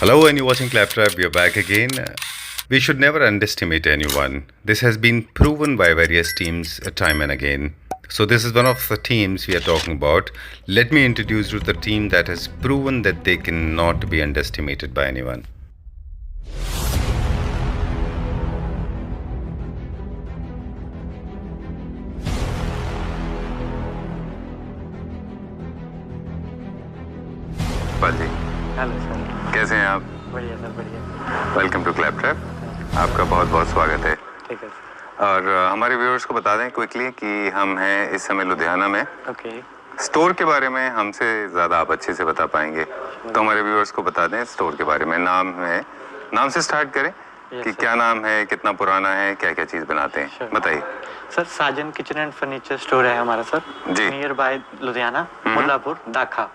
Hello, and you're watching Claptrap. We are back again. We should never underestimate anyone. This has been proven by various teams time and again. So, this is one of the teams we are talking about. Let me introduce you to the team that has proven that they cannot be underestimated by anyone. जी hello sir. कैसे हैं आप? बढ़िया sir, बढ़िया। Welcome to Claptrap. आपका बहुत बहुत स्वागत है। ठीक है सर। और हमारे व्यूअर्स को बता दें क्विकली कि हम हैं इस समय लुधियाना में। ओके। स्टोर के बारे में हमसे ज़्यादा आप अच्छे से बता पाएंगे, तो हमारे व्यूअर्स को बता दें स्टोर के बारे में। नाम से स्टार्ट करें कि क्या नाम है, कितना पुराना है, क्या क्या चीज़ बनाते हैं, बताइए। Sir, Sajan kitchen and furniture store है हमारा sir ji. Near by Ludhiana, Mullapur, Dakha.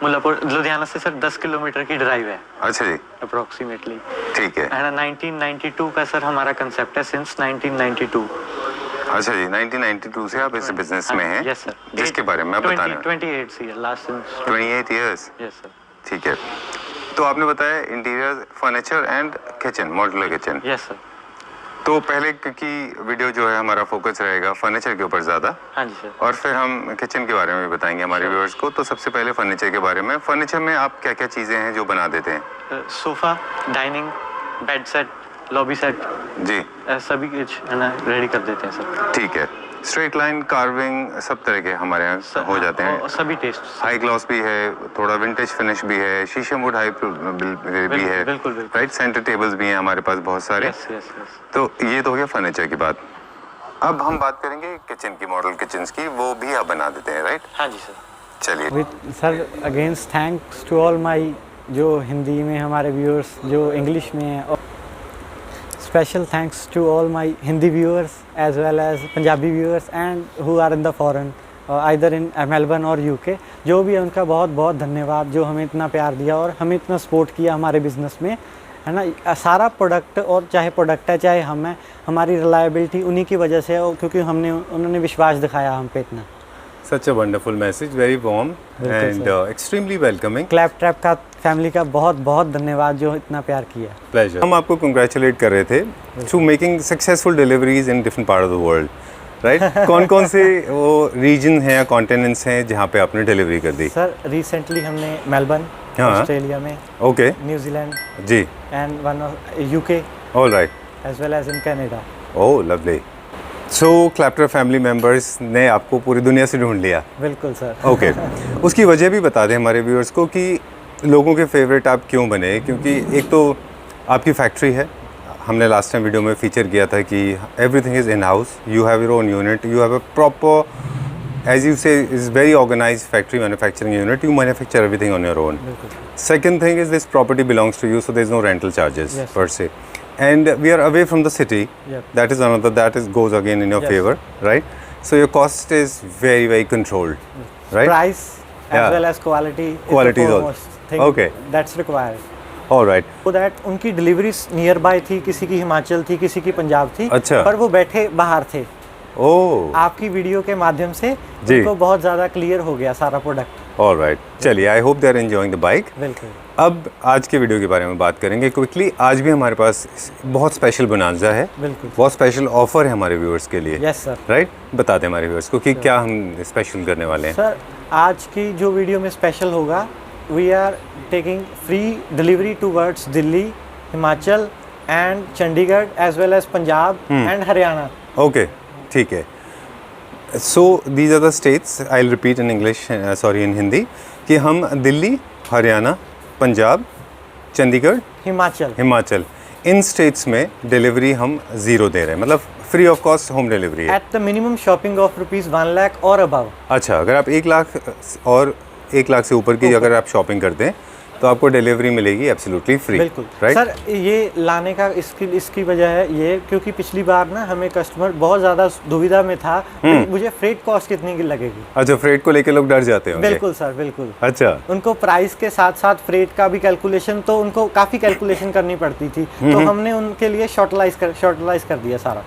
Mullapur Ludhiana से सर 10 किलोमीटर की ड्राइव है। अच्छा जी, अप्रोक्सीमेटली। ठीक है। 1992 का सर हमारा कंसेप्ट है, सिंस 1992। अच्छा जी, 1992 से आप इस बिजनेस में हैं? Yes sir. जिसके बारे में आप बता रहे हैं 28 year last since 28 years. Yes sir. ठीक है, तो आपने बताया interior furniture and kitchen, modular kitchen. Yes sir. तो पहले क्योंकि वीडियो जो है हमारा फोकस रहेगा फर्नीचर के ऊपर ज़्यादा, हाँ जी सर, और फिर हम किचन के बारे में भी बताएंगे हमारे व्यूअर्स को। तो सबसे पहले फर्नीचर के बारे में, फर्नीचर में आप क्या क्या चीज़ें हैं जो बना देते हैं? Sofa, dining, bed set, lobby set जी, सभी कुछ है ना रेडी कर देते हैं सर। ठीक है। स्ट्रेट लाइन, कार्विंग, सब तरह के हमारे यहाँ हो जाते हैं। सभी टेस्ट। हाई ग्लॉस भी है, थोड़ा विंटेज फिनिश भी है, शीशम वुड हाई भी है, बिल्कुल। राइट। सेंटर टेबल्स भी हैं हमारे पास बहुत सारे। यस। तो ये तो हो गया फर्नीचर की बात। अब हम बात करेंगे किचन की, मॉडल किचन की, वो भी आप बना देते हैं, राइट? हाँ जी सर। चलिए। Sir against thanks to all my जो हिंदी में हमारे व्यूअर्स जो इंग्लिश में हैं, और special thanks to all my Hindi viewers as well as Punjabi viewers and who are in the foreign either in Melbourne और यूके। जो भी है उनका बहुत बहुत धन्यवाद, जो हमें इतना प्यार दिया और हमें इतना सपोर्ट किया हमारे बिज़नेस में, है ना। सारा प्रोडक्ट, और चाहे प्रोडक्ट है चाहे हम हैं, हमारी रिलायबिलिटी उन्हीं की वजह से है, क्योंकि उन्होंने विश्वास दिखाया हम पे इतना। Such a wonderful message, very warm and extremely welcoming. क्लैपट्रैप का फैमिली का बहुत बहुत धन्यवाद जो इतना प्यार किया। Pleasure. हम आपको congratulate कर रहे थे to making successful deliveries in different part of the world, right? कौन-कौन से वो region हैं या continents हैं जहाँ पे आपने डिलीवरी कर दी? सर रिसेंटली हमने मेलबर्न, ऑस्ट्रेलिया में, ओके, न्यूजीलैंड जी, and one of UK, alright, as well as in Canada. Oh lovely. So Claptrap family members ने आपको पूरी दुनिया से ढूंढ लिया। बिल्कुल सर। ओके उसकी वजह भी बता दें हमारे व्यूअर्स को कि लोगों के फेवरेट आप क्यों बने। क्योंकि एक तो आपकी फैक्ट्री है, हमने लास्ट टाइम वीडियो में फीचर किया था कि everything is in house, you have your own unit, you have a proper, as you say, is very organized factory manufacturing unit, you manufacture everything on your own. Second thing is this property belongs to you, so there is no rental charges per se, and we are away from the city. That is another, goes again in your favor, right? So your cost is very very controlled, right? Price as well as quality is the also thing okay, that's required. all right. So that उनकी delivery near by थी, किसी की हिमाचल थी, किसी की पंजाब थी। अच्छा। पर वो बैठे बाहर थे। ओह, आपकी वीडियो के माध्यम से उनको बहुत ज़्यादा क्लियर हो गया सारा प्रोडक्ट। ऑल राइट, चलिए, I hope they are enjoying the bike. बिल्कुल। अब आज के वीडियो के बारे में बात करेंगे क्विकली। आज भी हमारे पास बहुत स्पेशल बोनांजा है, बिल्कुल, बहुत स्पेशल ऑफर है हमारे व्यूअर्स के लिए। यस सर, राइट, बता दें हमारे व्यूअर्स को कि क्या हम स्पेशल करने वाले हैं। सर आज की जो वीडियो में स्पेशल होगा, we are taking free delivery towards Delhi, Himachal and Chandigarh as well as Punjab and Haryana. Okay, ठीक है। So these are the states, I will repeat in English, sorry in Hindi, कि हम दिल्ली, हरियाणा, पंजाब, चंडीगढ़, हिमाचल इन स्टेट्स में डिलीवरी हम ज़ीरो दे रहे हैं, मतलब free of cost home delivery है। At the minimum shopping of ₹1 lakh और अबव। अच्छा, अगर आप 1 लाख और 1 लाख से ऊपर की अगर आप शॉपिंग करते हैं तो आपको डिलीवरी मिलेगी एब्सोल्युटली फ्री। बिल्कुल, राइट। सर ये लाने का इसकी वजह है ये, क्योंकि पिछली बार ना हमें कस्टमर बहुत ज़्यादा दुविधा में था, मुझे फ्रेट कॉस्ट कितनी की लगेगी। अच्छा, फ्रेट को लेके लोग डर जाते हैं। बिल्कुल सर, बिल्कुल। अच्छा, उनको प्राइस के साथ साथ फ्रेट का भी कैलकुलेशन, तो उनको काफ़ी कैलकुलेशन करनी पड़ती थी, तो हमने उनके लिए शॉर्टलाइज कर दिया सारा।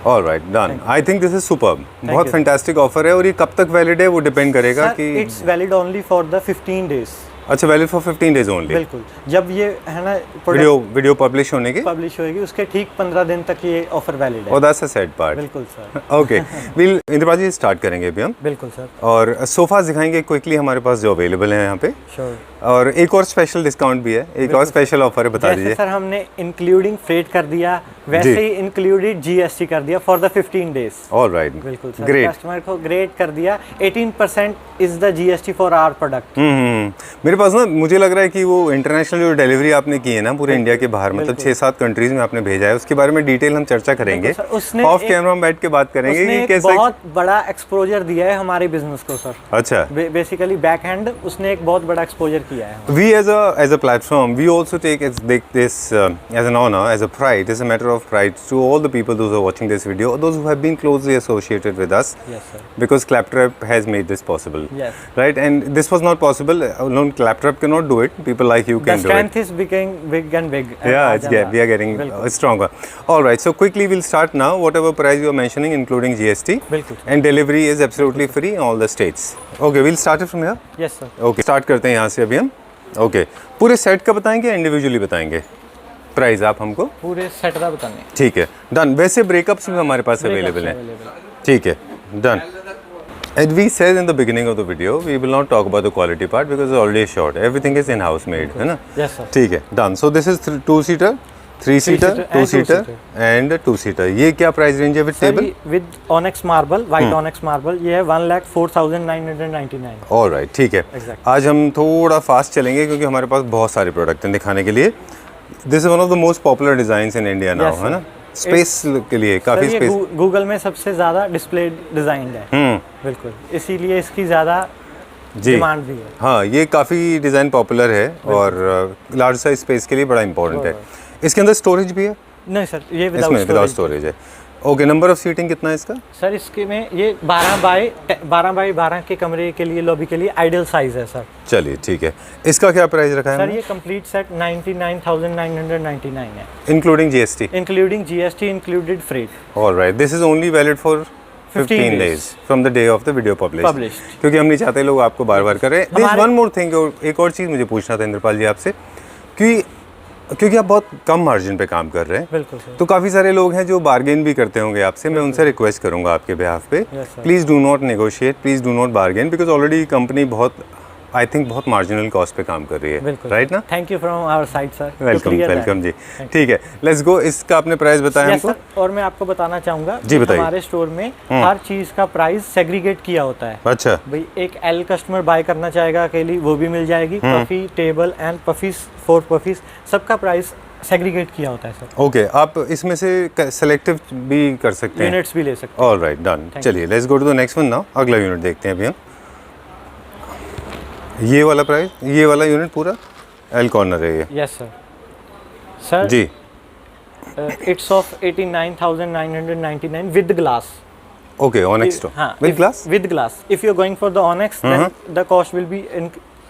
All right, done. I think this is superb, बहुत फैंटास्टिक ऑफर है। और ये कब तक वैलिड है वो डिपेंड करेगा कि it's valid only for the 15 days. अच्छा, वैलिड फॉर 15 डेज ओनली। बिल्कुल, जब ये है ना वीडियो पब्लिश होने के पब्लिश होएगी उसके ठीक 15 दिन तक ये ऑफर वैलिड है। और दैट्स अ सैड पार्ट। बिल्कुल sir. Okay, will Indrapal ji start करेंगे अभी हम। बिल्कुल सर। और सोफा दिखाएंगे क्विकली हमारे पास जो अवेलेबल है यहाँ पे। श्योर। और एक और स्पेशल डिस्काउंट भी है, एक और स्पेशल ऑफर है, बता जैसे दीजिए। सर हमने इंक्लूडिंग फ्रेट कर दिया, वैसे जी। ही इंक्लूडेड जीएसटी कर दिया for the 15 days. All right, बिल्कुल सर, ग्रेट। कस्टमर को ग्रेट कर दिया। 18% is the GST for our product. मेरे पास ना मुझे लग रहा है कि वो इंटरनेशनल जो डिलीवरी आपने की है ना पूरे इंडिया के बाहर, मतलब 6-7 कंट्रीज में आपने भेजा है, उसके बारे में डिटेल हम चर्चा करेंगे। बिल्कुल सर, उसने ऑफ एक- कैमरा हम बैठ के बात करेंगे उसने कि एक कैसे। बहुत बड़ा एक्सपोजर दिया है हमारे बिजनेस को सर। अच्छा, बेसिकली बैक हैंड उसने एक बहुत बड़ा एक्सपोजर किया है। we as a platform, we also take this as an honor, as a pride. It's a matter of pride to all the people those who are watching this video, those who have been closely associated with us, Yes sir. because Claptrap has made this possible. Yes. Right, and this was not possible alone. Claptrap cannot do it. People like you The can do it. strength is becoming big and big. Yeah, we are getting stronger. All right, so quickly we'll start now. Whatever price you are mentioning, including GST, बिल्कुल sir. and delivery is absolutely free in all the states. Okay, we'll start it from here. Yes sir. Okay, start करते हैं यहाँ से अभी हम। Okay, पूरे set का बताएंगे, इंडिविजुअली बताएंगे प्राइस आप हमको? पूरे सेट का बताने। ठीक है, डन। वैसे ब्रेकअप्स भी हमारे पास अवेलेबल हैं। ठीक है, done. As we said in the beginning of the video, we will not talk about the quality part because it's already short. Everything is in-house made, है ना? Yes sir. ठीक है, done. So this is 2-seater, 3-seater, Three-seater and 2-seater two-seater. and 2-seater। ये क्या price range है with sir table? With onyx marble, white onyx marble, ये है 1,04,999। All right, ठीक है। Exactly. आज हम थोड़ा फास्ट चलेंगे क्योंकि हमारे पास बहुत सारे प्रोडक्ट हैं दिखाने के लिए। This is one of the most popular designs in India now, Yes, है sir. ना? स्पेस के लिए काफ़ी सर ये स्पेस। गूगल में सबसे ज़्यादा डिस्प्ले डिज़ाइन है। बिल्कुल, इसीलिए इसकी ज़्यादा जी डिमांड भी है। हाँ, ये काफ़ी डिज़ाइन पॉपुलर है और लार्ज साइज स्पेस के लिए बड़ा इंपॉर्टेंट है। इसके अंदर स्टोरेज भी है? नहीं सर, ये इसमें विदाउट विदाउट स्टोरेज है। ओके, नंबर ऑफ सीटिंग कितना है इसका? सर इसके में ये 12 बाई 12 के कमरे के लिए, लॉबी के लिए आइडियल साइज है सर। चलिए, ठीक है। इसका क्या प्राइस रखा है सर हमने? ये कंप्लीट सेट 99,999 है, including GST? Including GST, included freight. All right, this is only valid for 15 days from the day of the video published. क्योंकि हम नहीं चाहते लोग आपको बार बार करें। There's one more thing, एक और चीज़ मुझे पूछना था इंद्रपाल जी आपसे, क्योंकि आप बहुत कम मार्जिन पे काम कर रहे हैं। बिल्कुल सर। तो काफ़ी सारे लोग हैं जो बार्गेन भी करते होंगे आपसे। मैं उनसे रिक्वेस्ट करूंगा आपके बिहाफ पे, Yes, sir. Please do not negotiate, please do not bargain, because already company बहुत, आई थिंक, बहुत मार्जिनल कॉस्ट पे काम कर रही है। बिल्कुल राइट ना? Thank you from our side sir. Welcome जी। ठीक है, लेट्स गो। इसका आपने प्राइस बताया यस हमको? सर, और मैं आपको बताना चाहूँगा जी, बताइए। हमारे स्टोर में हर चीज़ का प्राइस सेग्रीगेट किया होता है। अच्छा, भाई एक एल कस्टमर बाय करना चाहेगा अकेली, वो भी मिल जाएगी। पफी, टेबल एंड पफीस, 4 पफीस, सबका प्राइस सेग्रीगेट किया होता है सर। ओके, आप इसमें से सेलेक्टिव भी कर सकते हैं? यूनिट्स भी ले सकते हैं। All right, done. चलिए, let's go to the next one now. अगला यूनिट देखते हैं अभी हम। ये वाला प्राइस, ये वाला यूनिट पूरा एल कॉर्नर है ये? Yes sir. Sir ji, it's of 89,999 with glass. Okay, onyx तो हाँ, with glass? With glass. If you are going for the onyx, then the cost will be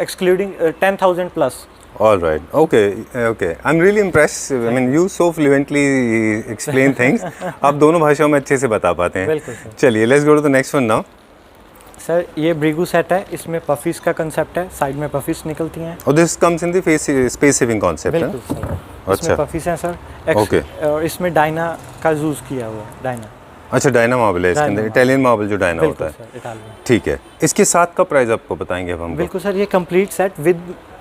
excluding 10,000 plus. All right, okay. I'm really impressed. I mean, you so fluently explain things. आप दोनों भाषाओं में अच्छे से बता पाते हैं। बिल्कुल सर। चलिए, let's go to the next one now. Sir ये ब्रिगू सेट है, इसमें पफीस का कंसेप्ट है, साइड में पफीस निकलती हैं। और this comes in the space saving concept, बिल्कुल है? सर। अच्छा। इसमें पफीस हैं सर। Okay. और इसमें डायना का यूज़ किया हुआ है, डायना। अच्छा, डायना मार्बल है इसके अंदर, Dyna इटालियन मार्बल जो डायना होता बिल्कुल है। Sir, Italian. ठीक है, इसके साथ का प्राइस आपको बताएंगे अब हमको? बिल्कुल सर, ये complete set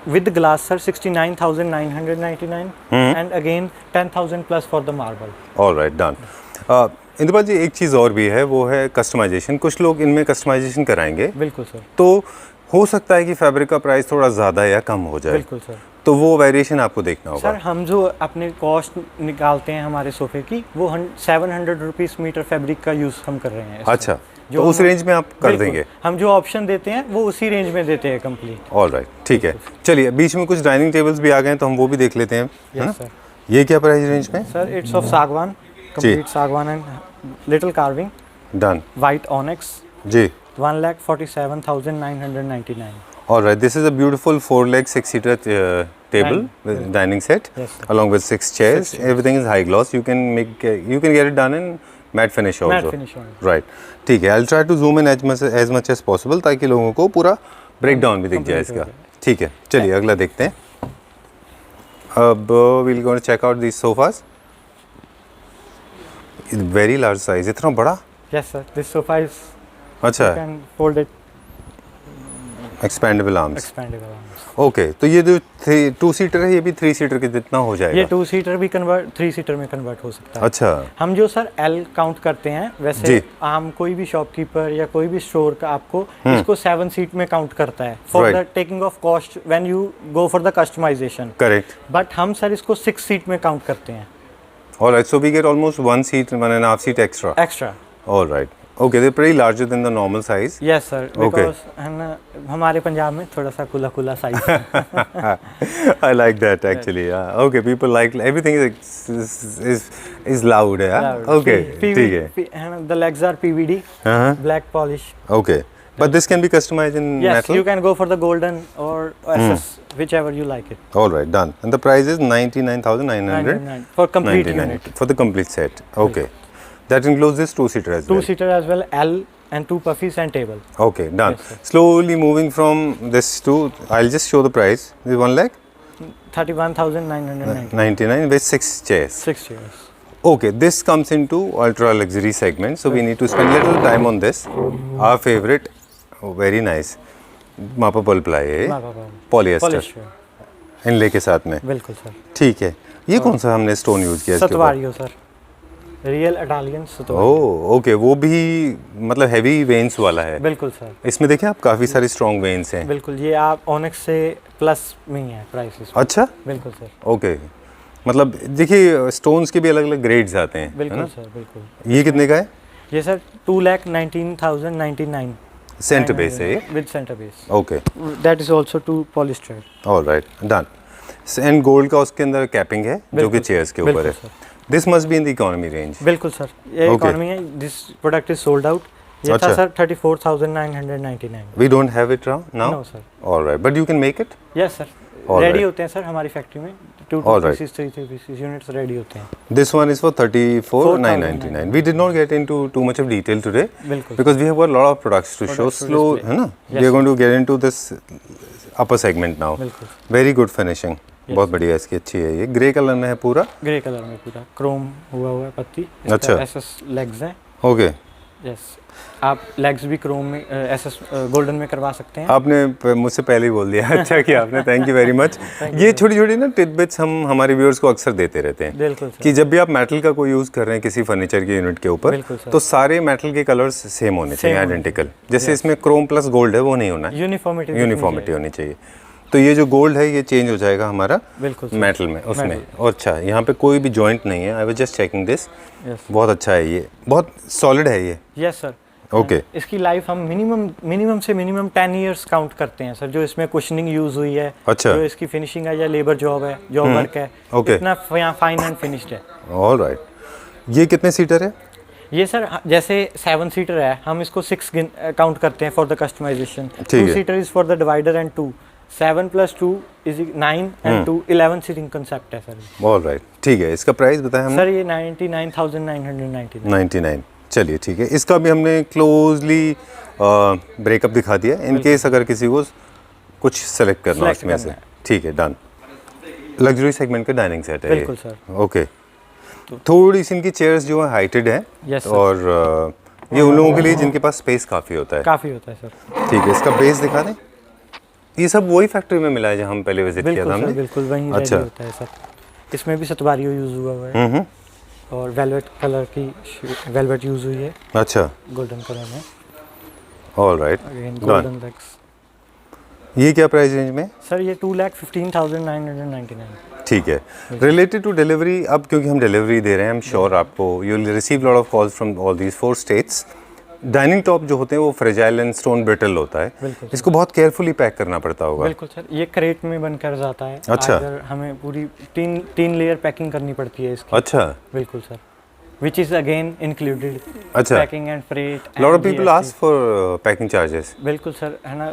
with glass sir 69,999 and again 10,000 plus for the marble. All right, done. Indrapal ji, एक चीज़ और भी है, वो है कस्टमाइजेशन। कुछ लोग इनमें कस्टमाइजेशन कराएंगे, बिल्कुल सर। तो हो सकता है कि फैब्रिक का प्राइस थोड़ा ज़्यादा या कम हो जाए। बिल्कुल सर। तो वो वेरिएशन आपको देखना होगा। सर हम जो अपने कॉस्ट निकालते हैं हमारे सोफे की, वो 700 रुपीज़ मीटर फैब्रिक का यूज़ हम कर रहे हैं इसमें। अच्छा, तो उस रेंज में आप कर बिल्कुल, देंगे? हम जो ऑप्शन देते हैं वो उसी रेंज में देते हैं कंप्लीट। ऑल राइट, ठीक है। चलिए, बीच में कुछ डाइनिंग टेबल्स भी आ गए हैं, तो हम वो भी देख लेते हैं, है ना? Yes sir. ये क्या प्राइस रेंज में? Sir it's of sagwan, complete sagwan and little carving, done white onyx, जी। 1,47,999। All right, this is a beautiful 4-leg 6-seater table with dining set, Yes, sir. along with 6 chairs. Everything is high gloss. You can get it done in matte finish also. Matte finish only. Right. ठीक है. I'll try to zoom in as much as possible ताकि लोगों को पूरा breakdown भी दिख जाए इसका. ठीक है, चलिए अगला देखते हैं। अब will go check out this sofas. Very large size, इतना बड़ा। Yes sir, this sofa is अच्छा, you can fold it expandable arms. expandable arms. Okay, तो ये जो 2 सीटर है ये भी 3 सीटर के जितना हो जाएगा? ये 2 सीटर भी कन्वर्ट 3 सीटर में कन्वर्ट हो सकता है। अच्छा, हम जो सर L काउंट करते हैं, वैसे जी। हम कोई भी शॉपकीपर या कोई भी स्टोर का आपको इसको 7 सीट में काउंट करता है for the Right. Taking off cost when you go for the customisation. Correct. But हम सर इसको 6 सीट में काउंट करते हैं Alright, so we get almost 1 seat, 1.5 seat extra. Extra. Alright. Okay, they're pretty larger than the normal size. Yes sir, Okay. Because है ना हमारे पंजाब में थोड़ा सा खुला खुला size. I like that actually. Yeah. Okay, people like everything is loud. Yeah. Okay, ठीक है. The legs are PVD, Uh-huh. black polish. Okay, but this can be customized in Yes, metal. you can go for the golden or SS, whichever you like it. Alright, done. And the price is 99,900. 99 for complete 99 unit. for the complete set. Okay, that includes this 2-seater as well. 2-seater as well, L and 2 puffies and table. Okay, done. Yes, sir. Slowly moving from this to, I'll just show the price. This 1 lakh 31,990. 99 with 6 chairs. 6 chairs. Okay, this comes into ultra luxury segment, so we need to spend little time on this. Our favorite, oh, very nice. मापा पल ply है, polyester Polyester. इनले के साथ में। बिल्कुल sir. ठीक है, ये कौन सा हमने स्टोन यूज किया इसके ऊपर? Statuario sir, real Italian Statuario. Oh okay, वो भी मतलब हैवी वेन्स वाला है। बिल्कुल सर, इसमें देखिए आप काफ़ी सारे स्ट्रॉन्ग वेन्स हैं। बिल्कुल। ये आप ऑनिक्स से प्लस में ही है प्राइस। अच्छा, बिल्कुल सर। ओके, मतलब देखिए स्टोन्स के भी अलग अलग ग्रेड्स आते हैं, है बिल्कुल ना? सर, बिल्कुल। ये कितने का है? ये सर 2,19,099 सेंटर बेस है ये? With centre base. Okay, that is also to polyester. Alright, done. And gold का उसके अंदर कैपिंग है जो कि बिल्कुल, चेयर्स के ऊपर है। बिल्कुल sir. This must be in the economy range. बिल्कुल सर, ये Okay. इकोनॉमी है। This product is sold out. ये अच्छा। था sir 34,999। We don't have it now? No sir. Alright, but you can make it? Yes sir, All ready right. होते हैं sir हमारी factory में। 2 All right. Pieces 3 pieces units ready होते हैं। This one is for 34,999. We did not get into too much of detail today बिल्कुल because we have got a lot of products to show. Products to Slow, display. है ना? Yes, We are going to get into this upper segment now. बिल्कुल। Very good finishing. बहुत बढ़िया, इसकी अच्छी है। ये ग्रे कलर में है पूरा। ग्रे कलर में पूरा क्रोम हुआ हुआ है पत्ती। अच्छा। एसएस लेग्स हैं। ओके, यस, आप लेग्स भी क्रोम में एसएस गोल्डन में करवा सकते हैं। आपने मुझसे पहले ही बोल दिया। अच्छा किया आपने, थैंक यू वेरी मच। ये छोटी छोटी ना टिडबिट्स हम हमारे व्यूअर्स को अक्सर देते रहते हैं बिल्कुल सर। कि जब भी आप मेटल का कोई यूज़ कर रहे हैं किसी फर्नीचर के यूनिट के ऊपर, बिल्कुल सर। तो सारे मेटल के कलर्स सेम होने चाहिए, होने आइडेंटिकल। जैसे इसमें क्रोम प्लस गोल्ड है वो नहीं होना है, यूनिफॉर्मिटी यूनिफॉर्मिटी होनी चाहिए। तो ये जो गोल्ड है ये चेंज हो जाएगा हमारा बिल्कुल सर। मेटल में, उसमें। Metal। और अच्छा, यहाँ पे कोई भी जॉइंट नहीं है। I was just checking this. Yes बहुत अच्छा है ये, बहुत सॉलिड है ये। Yes sir. ओके, इसकी लाइफ हम मिनिमम से मिनिमम 10 इयर्स काउंट करते हैं सर। जो इसमें कुशनिंग यूज हुई है, अच्छा। जो इसकी फिनिशिंग है या लेबर जॉब है, जॉब वर्क है, Okay। इतना फाइन एंड फिनिश्ड है। ऑलराइट। ये कितने सीटर है? ये सर जैसे 7 सीटर है, हम इसको 6 काउंट करते हैं फॉर द कस्टमाइजेशन। ठीक 2 है। Seater is for the divider and 2। 7 + 2 is 9 and 2 11 seating concept है सर। ऑलराइट, ठीक है। इसका प्राइस बताया हमने? सर ये 99,999। 99। चलिए ठीक है, इसका भी हमने क्लोजली ब्रेकअप दिखा दिया इन केस अगर किसी को कुछ सेलेक्ट करना Select उसमें से। करना ठीक है, डन। लग्जरी सेगमेंट का डाइनिंग सेट है बिल्कुल ये। सर। ओके, थोड़ी सी इनकी चेयर्स जो है हाइटेड है Yes, sir। और ये उन लोगों के लिए जिनके पास स्पेस काफ़ी होता है। काफ़ी होता है सर। ठीक है, इसका बेस दिखा दें। ये सब वही फैक्ट्री में मिला है जहाँ हम पहले विजिट किया था बिल्कुल सर, हमने। बिल्कुल वहीं अच्छा। रेडी होता है सर। इसमें भी सतवारियो यूज हुआ हुआ है और वेलवेट कलर की वेलवेट यूज हुई है अच्छा, गोल्डन कलर में। Alright, again done. Golden legs. ये क्या प्राइस रेंज में? सर ये 2,15,999। ठीक है। रिलेटेड टू डिलीवरी, अब क्योंकि हम डिलीवरी दे रहे हैं, आई एम श्योर आपको you will receive lot of calls from all these 4 states. Dining top जो होते हैं वो फ्रेजाइल एंड स्टोन ब्रिटल होता है, बिल्कुल इसको बहुत केयरफुली पैक करना पड़ता होगा। बिल्कुल सर, ये क्रेट में बनकर जाता है। अच्छा। अगर हमें पूरी तीन लेयर पैकिंग करनी पड़ती है इसकी। अच्छा, बिल्कुल sir, which is again included अच्छा। Packing and freight. Lot of people ask for packing charges. बिल्कुल सर, है ना।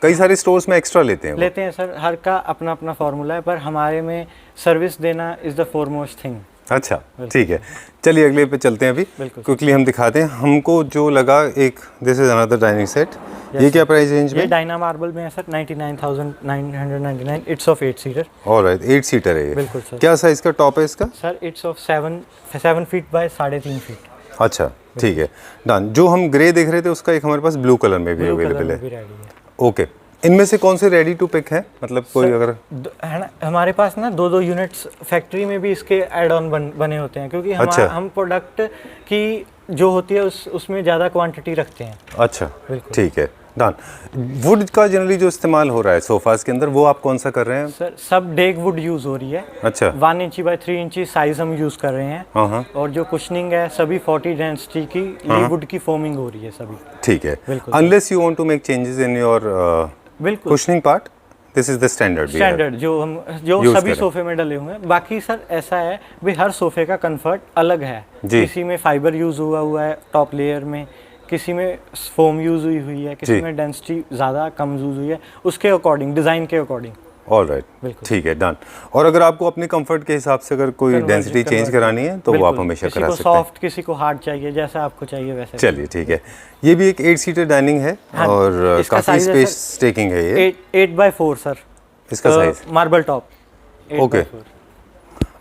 कई सारे स्टोर्स में एक्स्ट्रा लेते हैं वो। लेते हैं सर, हर का अपना अपना फार्मूला है, पर हमारे में सर्विस देना इज द फॉरमोस्ट थिंग। अच्छा ठीक है, चलिए अगले पे चलते हैं अभी, बिल्कुल। क्विकली हम दिखाते हैं। हमको जो लगा एक, this is another dining set, ये क्या प्राइस रेंज ये में? डायना मार्बल में है sir, 99,999। It's of 8 seater. Alright, 8 seater है ये। बिल्कुल सर। क्या साइज का टॉप है इसका? Sir it's of 7 feet by 3.5 feet. अच्छा ठीक है, डन। जो हम ग्रे देख रहे थे उसका एक हमारे पास ब्लू कलर में भी ब्लू कलर अवेलेबल में है। भी रेडी है। ओके, इनमें से कौन से रेडी टू पिक है, मतलब कोई सर, अगर है ना, हमारे पास ना 2 यूनिट्स फैक्ट्री में भी इसके एड ऑन बने होते हैं, क्योंकि अच्छा। हम प्रोडक्ट की जो होती है उसमें ज़्यादा क्वांटिटी रखते हैं। अच्छा बिल्कुल। ठीक है, डन। वुड का जनरली जो इस्तेमाल हो रहा है सोफास के अंदर, वो आप कौन सा कर रहे हैं? सर सब डेक वुड यूज़ हो रही है। अच्छा 1 इंची बाय 3 इंची साइज हम यूज़ कर रहे हैं। हाँ, और जो कुशनिंग है सभी 40 डेंसिटी की लीवुड की फोमिंग हो रही है सभी। ठीक है। बिल्कुल। Unless you want to make changes in your बिल्कुल cushioning part, this is the standard standard जो यूज़ सभी करें। सोफे में डले हुए हैं। बाकी सर ऐसा है भी हर सोफे का कंफर्ट अलग है। जी। किसी में फाइबर यूज़ हुआ है टॉप लेयर में, किसी में फोम यूज़ हुई है, किसी जी। में डेंसिटी ज़्यादा कम यूज़ हुई है, उसके अकॉर्डिंग डिज़ाइन के अकॉर्डिंग। ऑलराइट, बिल्कुल। ठीक है, डन। और अगर आपको अपने कंफर्ट के हिसाब से अगर कोई डेंसिटी चेंज करानी है तो वो आप हमेशा करा किसी सकते को हैं। सॉफ्ट, किसी को हार्ड चाहिए, जैसा आपको चाहिए वैसे। चलिए ठीक है, ये भी एक 8 सीटर डाइनिंग है हाँ, और इसका काफ़ी size है स्पेस टेकिंग है ये। 8 बाय 4 सर, इसका size marble top. Okay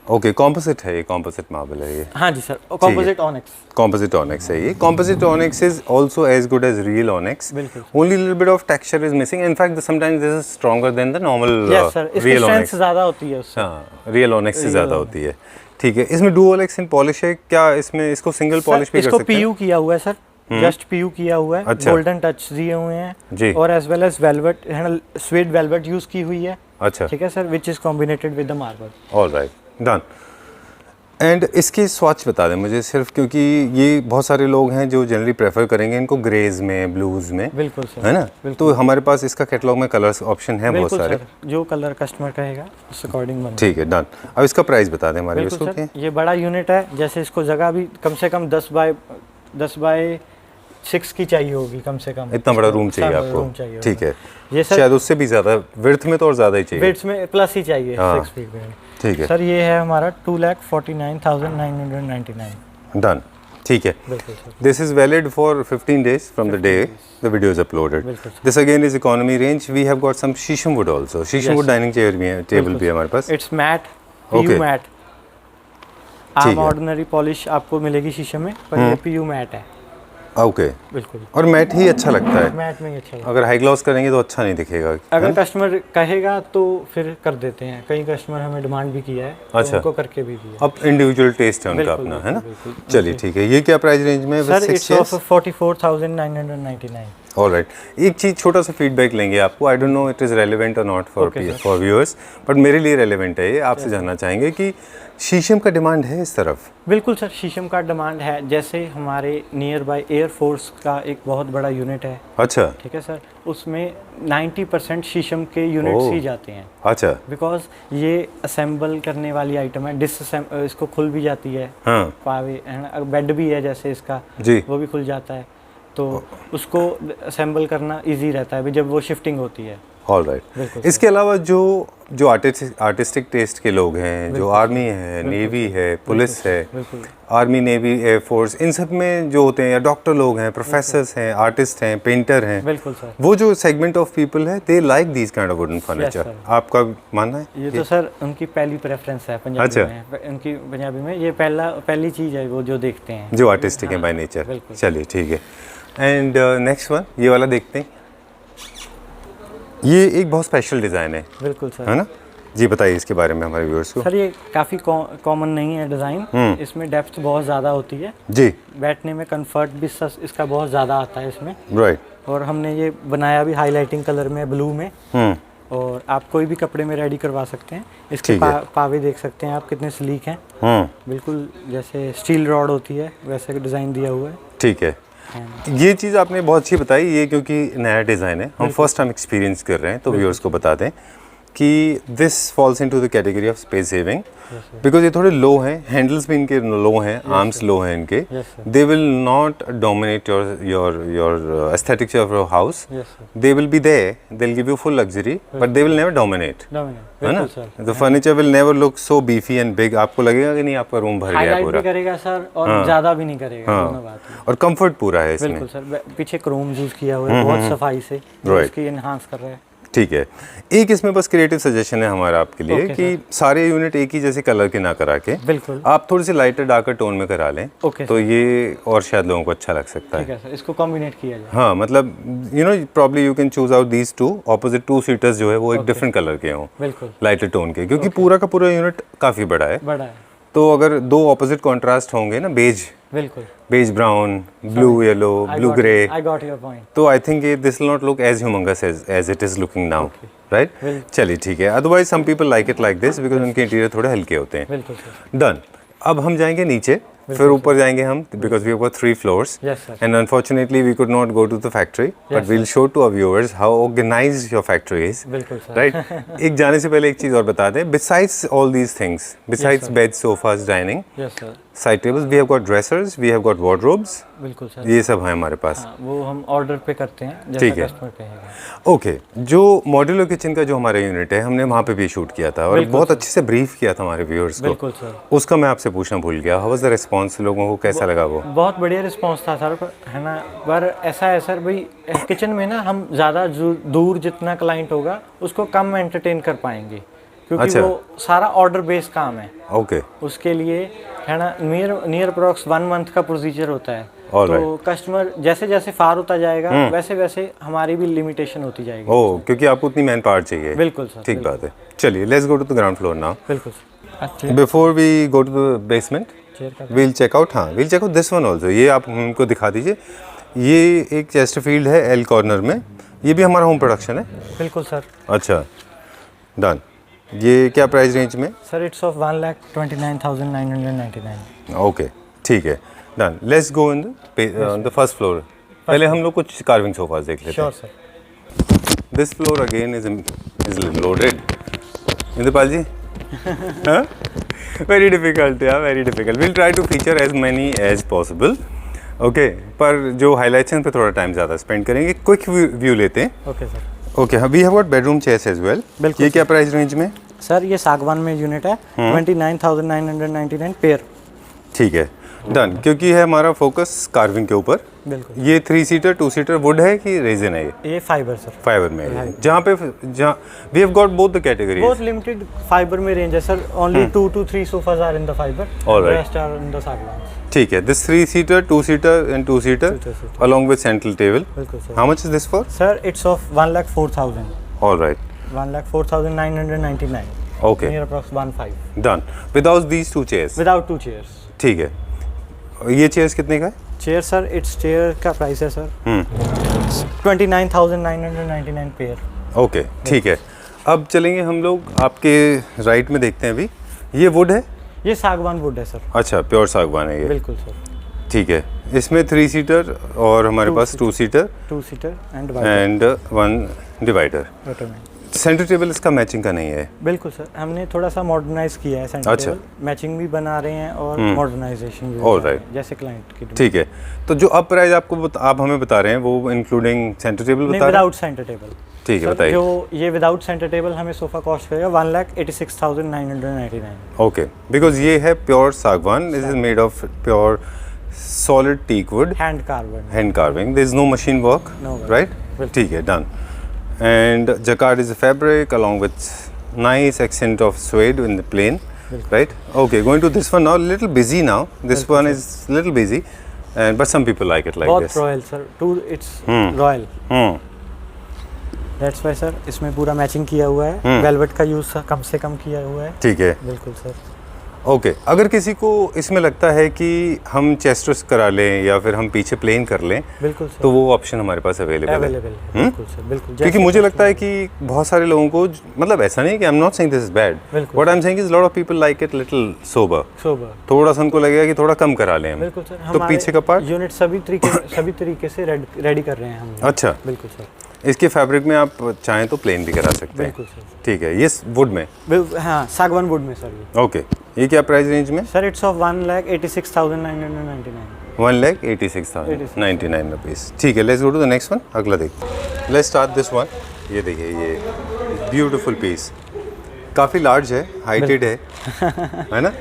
okay, composite है ये, कॉम्पोजिट मार्बल है ये। हाँ जी sir, composite onyx. Composite onyx है ये। Composite onyx is also as good as real onyx. बिल्कुल। Only little bit of texture is missing. In fact, sometimes this is stronger than the normal yes sir, इसकी real strength onyx. ज़्यादा होती है उससे। हाँ, real onyx से ज़्यादा होती है। ठीक है, इसमें dual X in polish है क्या? इसमें इसको single polish भी कर इसको सकते हैं? पीयू किया हुआ है सर, जस्ट पीयू किया हुआ है। अच्छा। गोल्डन टच दिए हुए हैं जी। और एज वेल एज वेलवेट है ना, स्वीट वेलवेट यूज़ की हुई है। अच्छा, ठीक है sir, which is combinated with the marble. All right, done. And इसके स्वॉच बता दें मुझे सिर्फ, क्योंकि ये बहुत सारे लोग हैं जो जनरली प्रेफर करेंगे इनको ग्रेज में, ब्लूज में, बिल्कुल सर, है ना? तो हमारे पास इसका कैटलॉग में कलर्स ऑप्शन है बहुत बिल्कुल सारे। सर, जो कलर कस्टमर कहेगा उस अकॉर्डिंग बन। ठीक है, डन। अब इसका प्राइस बता दें हमारे बिल्कुल इसको। सर, ये बड़ा यूनिट है, जैसे इसको जगह भी कम से कम 10 बाय 6 की चाहिए होगी कम से कम। इतना बड़ा रूम चाहिए रूम आपको? चाहिए ठीक है, ये सर शायद उससे भी ज़्यादा विड्थ में तो और ज़्यादा ही चाहिए। वेट्स में प्लस ही चाहिए हाँ। 6 फीट में। ठीक है, सर ये है हमारा 2,49,999। डन। ठीक है, बिल्कुल sir, this is valid for 15 days from the day the video is uploaded. बिल्कुल sir. This again is economy range. We have got some sheesham wood also. Sheesham wood dining chair भी है, टेबल भी है हमारे पास। It's mat, Okay. PU mat. ठीक आम है। ऑर्डिनरी पॉलिश आपको मिलेगी शीशे में, पर ये पीयू मैट है। ओके, बिल्कुल, और मैट ही अच्छा लगता है। मैट में ही अच्छा लगता है। अगर हाई ग्लॉस करेंगे तो अच्छा नहीं दिखेगा। अगर कस्टमर कहेगा तो फिर कर देते हैं। कई कस्टमर हमें डिमांड भी किया है, तो अच्छा। उनको करके भी दिया। अब इंडिविजुअल टेस्ट है उनका बिल्कुल, अपना, है ना? बिल्कुल, बिल्कुल। चलिए ठीक है, ये क्या प्राइस रेंज में है? Sir 6 it's chairs? Of 44,999। Alright, एक चीज़ छोटा सा फीडबैक लेंगे आपको। I don't know it is relevant और नॉट फॉर व्यूअर्स, बट मेरे लिए रेलेवेंट है ये। आपसे जानना चाहेंगे कि शीशम का डिमांड है इस तरफ? बिल्कुल सर, शीशम का डिमांड है। जैसे हमारे नियर बाय एयरफोर्स का एक बहुत बड़ा यूनिट है, अच्छा ठीक है सर, उसमें 90% शीशम के यूनिट्स ओह। ही जाते हैं। अच्छा, बिकॉज ये असेंबल करने वाली आइटम है। इसको खुल भी जाती है, हाँ पावे बेड भी है जैसे इसका, जी, वो भी खुल जाता है, तो उसको असेंबल करना इजी रहता है जब वो शिफ्टिंग होती है। All right. बिल्कुल इसके अलावा जो आर्टिस्टिक टेस्ट के लोग हैं, जो आर्मी है, नेवी है, पुलिस है, बिल्कुल आर्मी, नेवी, एयरफोर्स, इन सब में जो होते हैं, या डॉक्टर लोग हैं, प्रोफेसर्स हैं, आर्टिस्ट हैं, पेंटर हैं, बिल्कुल सर, वो जो सेगमेंट ऑफ पीपल है, they like these kind of wooden furniture. sir. आपका मानना है? ये तो सर उनकी पहली प्रेफरेंस है पंजाबी अच्छा। में। उनकी पंजाबी में ये पहली चीज़ है वो जो देखते हैं, जो आर्टिस्टिक है बाय नेचर। बिल्कुल। चलिए ठीक है, एंड नेक्स्ट वन, ये वाला देखते हैं। ये एक बहुत स्पेशल डिज़ाइन है बिल्कुल सर। ना? जी बताइए इसके बारे में हमारे व्यूअर्स को। सर ये काफ़ी कॉमन नहीं है डिज़ाइन, इसमें डेप्थ बहुत ज़्यादा होती है, जी, बैठने में कंफर्ट भी इसका बहुत ज़्यादा आता है इसमें। राइट। और हमने ये बनाया भी हाईलाइटिंग कलर में, ब्लू में, और आप कोई भी कपड़े में रेडी करवा सकते हैं। इसके ठीक है। पावे देख सकते हैं आप कितने स्लीक हैं, बिल्कुल जैसे स्टील रॉड होती है वैसे डिज़ाइन दिया हुआ है। ठीक है, ये चीज़ आपने बहुत अच्छी बताई। ये क्योंकि नया डिज़ाइन है, हम फर्स्ट टाइम एक्सपीरियंस कर रहे हैं, तो व्यूअर्स को बता दें। कि this falls into the category of space saving because ये थोड़े लो हैं, हैंडल्स भी इनके लो हैं, आर्म्स लो हैं इनके, they will not dominate your aesthetics of your house, they will be there, they will give you full luxury but they will never dominate, है ना? The furniture will never look so beefy and big, आपको लगेगा कि नहीं आपका room भर गया है पूरा, करेगा सर और ज्यादा भी नहीं करेगा, दोनों बात है। और कंफर्ट पूरा है इसमें। बिल्कुल सर, पीछे क्रोम यूज किया हुआ है बहुत सफाई से, इसकी एनहांस कर रहा है। ठीक है, एक इसमें बस क्रिएटिव सजेशन है हमारा आपके लिए कि सारे यूनिट एक ही जैसे कलर के ना करा के बिल्कुल आप थोड़ी सी लाइटर डार्कर टोन में करा लें, तो ये और शायद लोगों को अच्छा लग सकता है। ठीक है सर, इसको कॉम्बिनेट किया जाए। हाँ, मतलब you know probably you can choose out these two opposite two seaters जो है वो एक डिफरेंट कलर के हों, बिल्कुल लाइटर टोन के, क्योंकि पूरा का पूरा यूनिट काफ़ी बड़ा है। तो अगर दो ऑपोजिट कॉन्ट्रास्ट होंगे ना, बेज, बिल्कुल beige brown, blue yellow, blue grey, I got your point, तो I think this will not look as humongous as it is looking now, right? चलिए ठीक है, otherwise some people like it like this because उनके interior थोड़े हल्के होते हैं। बिल्कुल सर, डन। अब हम जाएंगे नीचे, फिर ऊपर जाएंगे हम because we have got 3 floors and unfortunately we could not go to the factory but we'll show to our viewers how organized your factory is, right? एक जाने से पहले एक चीज़ और बता दें, besides all these things, besides beds, sofas, dining, side tables, we have got dressers, we have got wardrobes, बिल्कुल सर, ये सब है हमारे पास। वो हम ऑर्डर पे करते हैं, ठीक है, ओके। जो मॉड्यूलर किचन का जो हमारा यूनिट है हमने वहाँ पे भी शूट किया था और बहुत अच्छे से ब्रीफ किया था हमारे व्यूअर्स को। बिल्कुल सर, उसका मैं आपसे पूछना भूल गया, हाउ वाज द रिस्पांस, लोगों को कैसा लगा वो? बहुत बढ़िया रिस्पांस था सर, है ना? पर ऐसा है सर भाई, किचन में ना हम ज़्यादा दूर जितना क्लाइंट होगा उसको कम एंटरटेन कर पाएंगे, क्योंकि वो सारा ऑर्डर बेस्ड काम है। ओके, उसके लिए है ना नियर अप्रॉक्स 1 month का प्रोसीजर होता है। तो कस्टमर जैसे जैसे फार होता जाएगा वैसे वैसे हमारी भी लिमिटेशन होती जाएगी। ओह, क्योंकि आपको उतनी मैन पावर चाहिए। बिल्कुल सर, ठीक बात है। चलिए, let's go to the ground floor now. बिल्कुल sir. Before we go to the basement we'll check out, हाँ we'll check out this one also. ये आप हमको दिखा दीजिए, ये एक चेस्टरफील्ड है एल कॉर्नर में, ये भी हमारा होम प्रोडक्शन है। बिल्कुल सर। अच्छा, डन। ये क्या प्राइस रेंज में? Sir it's of 1,29,999। ओके, ठीक है, done. Let's go in the first floor. पहले हम लोग कुछ कार्विंग सोफास देख लेते हैं। Sure sir. This floor again is loaded. Indrapal ji, हाँ, वेरी डिफिकल्ट यार, very difficult. Will try to feature as many as possible, okay, पर जो हाईलाइट्स हैं पे थोड़ा टाइम ज़्यादा स्पेंड करेंगे। क्विक व्यू लेते हैं। Okay sir. Okay, we have got bedroom chairs as well. ये क्या प्राइस रेंज में? सर ये सागवान में यूनिट है, 29,999 पेयर। ठीक है, डन। क्योंकि है हमारा फोकस कार्विंग के ऊपर। बिल्कुल। ये 3 सीटर 2 सीटर वुड है कि रेजिन है? ये फाइबर सर। फाइबर में है। जहाँ we have got both the categories. बहुत लिमिटेड फाइबर में रेंज है sir, only 2 to 3 sofas are in the fiber, rest are in the sagwan। ठीक है, this 3 seater 2 seater and 2 seater along with central table। बिल्कुल sir. How much is this for? Sir it's of 1,04,000। All right। 1,04,999। Okay। Near approx 1.5। Done। Without these 2 chairs? Without 2 chairs। ठीक है। ये chairs कितने का है? Chair sir it's chair का price है sir 29,999 pair. Okay, ठीक है। अब चलेंगे हम लोग आपके राइट में, देखते हैं अभी। ये वुड है? ये सागवान वुड है सर। अच्छा, प्योर सागवान है ये। बिल्कुल सर। ठीक है, इसमें 3 सीटर और हमारे पास 2 seater and 1 divider. Centre table इसका मैचिंग का नहीं है? बिल्कुल सर, हमने थोड़ा सा मॉडर्नाइज किया है सेंटर टेबल। मैचिंग भी बना रहे हैं और मॉडर्नाइजेशन भी। ऑलराइट, जैसे क्लाइंट की। ठीक है, तो जो अब प्राइस आप हमें बता रहे हैं वो इंक्लूडिंग सेंटर टेबल बता रहे हैं? Without centre table. ठीक है, बताइए। जो ये विदाउट सेंटर टेबल हमें सोफा कॉस्ट करेगा 1,86,999। ओके, बिकॉज ये है pure sagwan, this is made of pure solid teak wood, hand carving, there is no machine work, right? ठीक है, डन। And jacquard is a fabric along with nice accent of suede in the plain, right? Okay, going to this one now. Little busy now. This one is little busy, and but some people like it like this. बहुत royal sir. It's royal. That's why sir, इसमें पूरा matching किया हुआ है। Velvet का use कम से कम किया हुआ है। ठीक है, बिल्कुल सर। ओके, अगर किसी को इसमें लगता है कि हम चेस्टर्स करा लें या फिर हम पीछे प्लेन कर लें, बिल्कुल सर, तो वो ऑप्शन हमारे पास अवेलेबल है। बिल्कुल सर, बिल्कुल। क्योंकि मुझे लगता है कि बहुत सारे लोगों को, मतलब ऐसा नहीं कि I am not saying this is bad, what I am saying is lot of people like it little sober. थोड़ा सा उनको लगेगा कि थोड़ा कम करा लें हम। बिल्कुल सर। तो पीछे का पार्ट यूनिट सभी तरीके से रेडी कर रहे हैं हम। अच्छा, बिल्कुल सर। इसके फैब्रिक में आप चाहें तो प्लेन भी करा सकते हैं। बिल्कुल सर। ठीक है, ये वुड में। हाँ, सागवान वुड में सर ये। ओके, ये क्या प्राइस रेंज में? Sir it's of 1,86,999। 1,86,099 रुपीज़। ठीक है, let's go to the next one. अगला देखिए, लेट्स स्टार्ट दिस वन। ये देखिए, ये ब्यूटीफुल पीस, काफ़ी लार्ज है, हाइटेड है ना?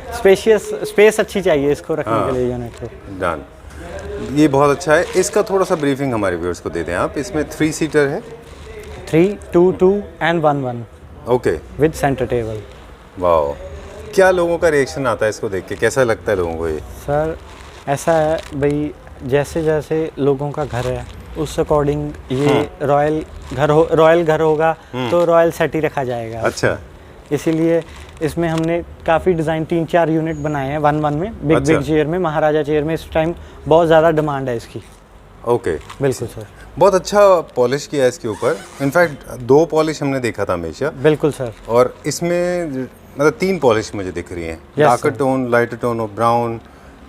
स्पेस अच्छी चाहिए इसको रखने हाँ। के लिए यूनिट को। डन, ये बहुत अच्छा है। इसका थोड़ा सा ब्रीफिंग हमारे व्यूअर्स को दे दें आप। इसमें 3 सीटर है, 3, 2, 2 and 1, 1 okay. With centre table. Wow, क्या लोगों का रिएक्शन आता है इसको देख के? कैसा लगता है लोगों को ये? सर ऐसा है भाई, जैसे जैसे लोगों का घर है उस अकॉर्डिंग ये रॉयल घर होगा तो रॉयल सेट ही रखा जाएगा। अच्छा, इसीलिए इसमें हमने काफ़ी डिज़ाइन 3-4 यूनिट बनाए हैं 1-1 में। बिग चेयर में, महाराजा चेयर में इस टाइम बहुत ज़्यादा डिमांड है इसकी। ओके, बिल्कुल सर। बहुत अच्छा पॉलिश किया है इसके ऊपर। इनफैक्ट 2 पॉलिश हमने देखा था हमेशा, बिल्कुल सर। और इसमें मतलब 3 पॉलिश मुझे दिख रही हैं। Darker tone, lighter tone of brown,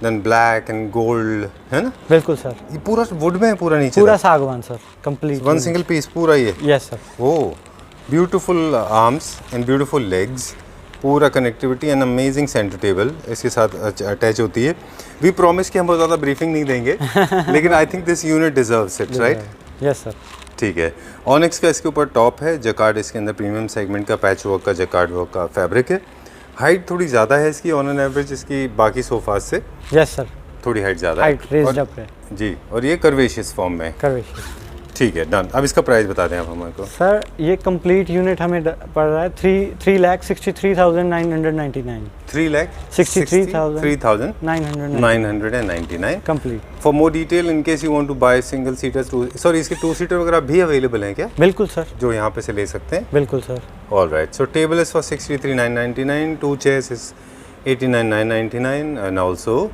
then black and gold, है ना? बिल्कुल सर। ये पूरा वुड में है, पूरा नीचे पूरा सागवान सर, कंप्लीट 1 सिंगल पीस पूरा ये। Yes sir. Oh, beautiful arms and beautiful legs, पूरा connectivity and amazing centre table इसके साथ अटैच होती है। वी प्रॉमिस कि हम बहुत ज़्यादा ब्रीफिंग नहीं देंगे लेकिन आई think this unit deserves it, right? Yes sir. ठीक है, ऑनिक्स का इसके ऊपर टॉप है, जकार्ड इसके अंदर प्रीमियम सेगमेंट का पैच वर्क का जकार्ड वर्क का फैब्रिक है। हाइट थोड़ी ज़्यादा है इसकी ऑन एन एवरेज इसकी बाकी सोफाज से। Yes sir. थोड़ी हाइट ज़्यादा है। हाइट रेज्ड अप है जी, और ये कर्वेशियस फॉर्म में है। कर्वेशियस। ठीक है, डन। अब इसका प्राइस बता दें आप हमारे को। सर ये कंप्लीट यूनिट हमें पड़ रहा है 3,63,999। 3,63,999 complete. For more detail in case you want to buy single seater, sorry इसके 2 सीटर वगैरह भी अवेलेबल हैं क्या? बिल्कुल सर। जो यहाँ पे से ले सकते हैं? बिल्कुल sir. All right, so table is for 63,999, 2 chairs is 89,999 and also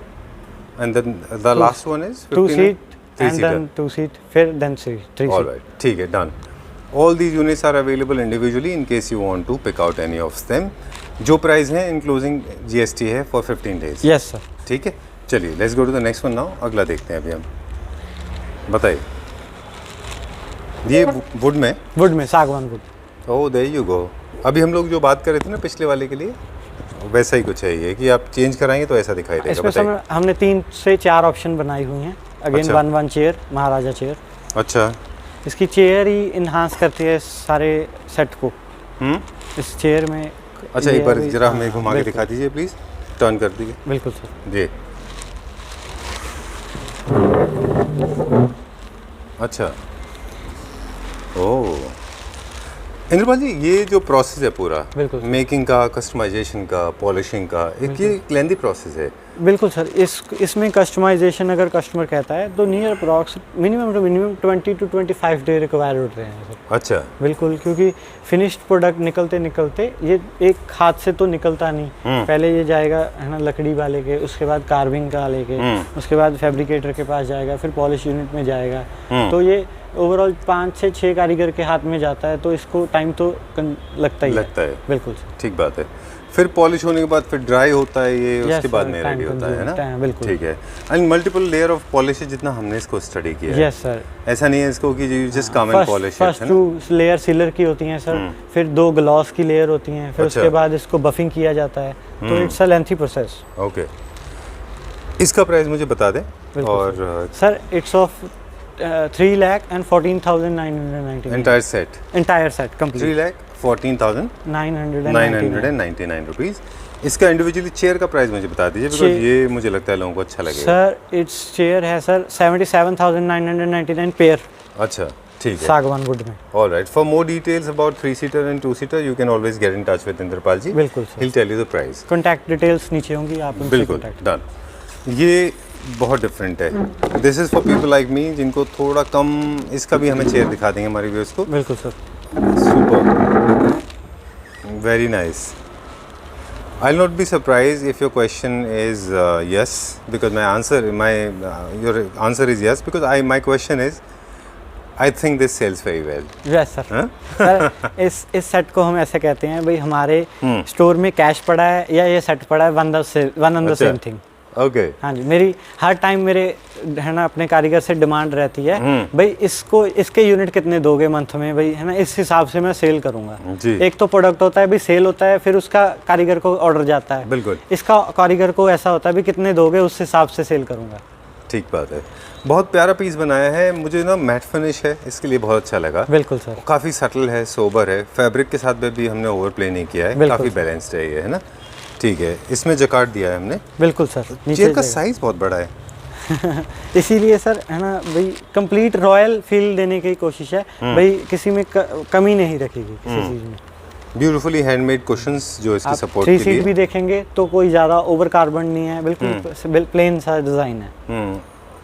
and then the last one is 2 seat three and seater. then 2 seat, फिर then 3 All seat। right, ठीक है, done. All these units are available individually in case you want to pick out any of them. जो प्राइस है including GST है for 15 days. Yes sir. ठीक है, चलिए let's go to the next one now. अगला देखते हैं अभी हम। बताइए, ये वुड में? वुड में, sagwan wood. Oh there you go. अभी हम लोग जो बात कर रहे थे ना पिछले वाले के लिए, वैसा ही कुछ है ये कि आप चेंज कराएंगे तो ऐसा दिखाई देगा। इसमें बताइए। हमने 3 से 4 ऑप्शन बनाई हुई हैं। अगेन अच्छा। 1-1 चेयर, महाराजा चेयर। अच्छा, इसकी चेयर ही इन्हांस करती है सारे सेट को। इस चेयर में अच्छा ये एक बार अभी- जरा हमें हाँ, घुमा के बिल्कुल। दिखा दीजिए प्लीज़, टर्न कर दीजिए बिल्कुल सर। जी। अच्छा, ओह इंद्रपाल जी, ये जो प्रोसेस है पूरा बिल्कुल। मेकिंग का, कस्टमाइजेशन का, पॉलिशिंग का, एक ये लेंदी प्रोसेस है। बिल्कुल सर। इसमें कस्टमाइजेशन अगर कस्टमर कहता है तो near approx minimum to minimum 20 to 25 day require होते हैं सर। अच्छा, बिल्कुल, क्योंकि फिनिश्ड प्रोडक्ट निकलते निकलते ये एक हाथ से तो निकलता नहीं। पहले ये जाएगा है ना लकड़ी वाले के, उसके बाद कार्विंग का लेके, उसके बाद फैब्रिकेटर के पास जाएगा, फिर पॉलिश यूनिट में जाएगा। तो ये ओवरऑल 5 से 6 कारीगर के हाथ में जाता है, तो इसको टाइम तो लगता ही लगता है। बिल्कुल सर। ठीक बात है। फिर पॉलिश होने के बाद फिर ड्राई होता है ये, Yes, उसके बाद sir, में time रेडी होता है consuming, ना? time, बिल्कुल। ठीक है। And multiple layer of polish जितना हमने इसको स्टडी किया है। Yes sir. ऐसा नहीं है इसको कि just come and polish first 2 layer sealer की होती हैं सर, फिर 2 ग्लॉस की लेयर होती हैं, फिर अच्छा। उसके बाद इसको बफिंग किया जाता है। तो it's a lengthy process. Okay, इसका प्राइस मुझे बता दें। बिल्कुल और sir it's of 3,14,999 entire set entire set complete 3,14,999 rupees. इसका इंडिविजुअली चेयर का प्राइस मुझे बता दीजिए, बिकॉज ये मुझे लगता है लोगों को अच्छा लगेगा। सर इट्स चेयर है सर 77,999 पेयर अच्छा, ठीक है। सागवान वुड में। All right. For more details about 3-seater and 2-seater, you can always get in touch with Indrapal ji. बिल्कुल sir. He'll tell you the price. Contact details नीचे होंगी, आप उनसे बिल्कुल, कॉन्टैक्ट। डन। ये बहुत डिफरेंट है। This is for people like me जिनको थोड़ा कम, इसका भी हमें चेयर दिखा देंगे हमारे व्यूअर्स को। बिल्कुल sir. Super, very nice. I'll not be surprised if your question is yes, because your answer is yes, because my question is, I think this sells very well. Yes sir. हाँ? Sir इस set को हम ऐसे कहते हैं भाई हमारे store में कैश पड़ा है या ये सेट पड़ा है, one and the same thing. Okay हाँ जी, मेरी हर टाइम मेरे है ना अपने कारीगर से डिमांड रहती है भाई इसको इसके यूनिट कितने दोगे मंथ में, भाई है ना इस हिसाब से मैं सेल करूंगा जी। एक तो प्रोडक्ट होता है भी सेल होता है, फिर उसका कारीगर को ऑर्डर जाता है। बिल्कुल। इसका कारीगर को ऐसा होता है भी कितने दोगे उस हिसाब से सेल करूंगा। ठीक बात है। बहुत प्यारा पीस बनाया है, मुझे ना मैट फिनिश है इसके लिए बहुत अच्छा लगा। बिल्कुल सर। काफ़ी सटल है, सोबर है, फैब्रिक के साथ में भी हमने ओवर प्ले नहीं किया है, बिल्कुल काफ़ी बैलेंस्ड है ये, है ना। ठीक है, इसमें जकार्ड दिया है हमने। बिल्कुल सर। चेयर का साइज बहुत बड़ा है। इसीलिए सर है ना भाई कंप्लीट रॉयल फील देने की कोशिश है भाई, किसी में कमी नहीं रखेगी किसी चीज़ में। ब्यूटीफुली हैंडमेड कुशन्स जो इसकी सपोर्ट थ्री के सीट लिए। भी देखेंगे तो कोई ज़्यादा ओवर कार्बन नहीं है, बिल्कुल प्लेन सा डिज़ाइन है,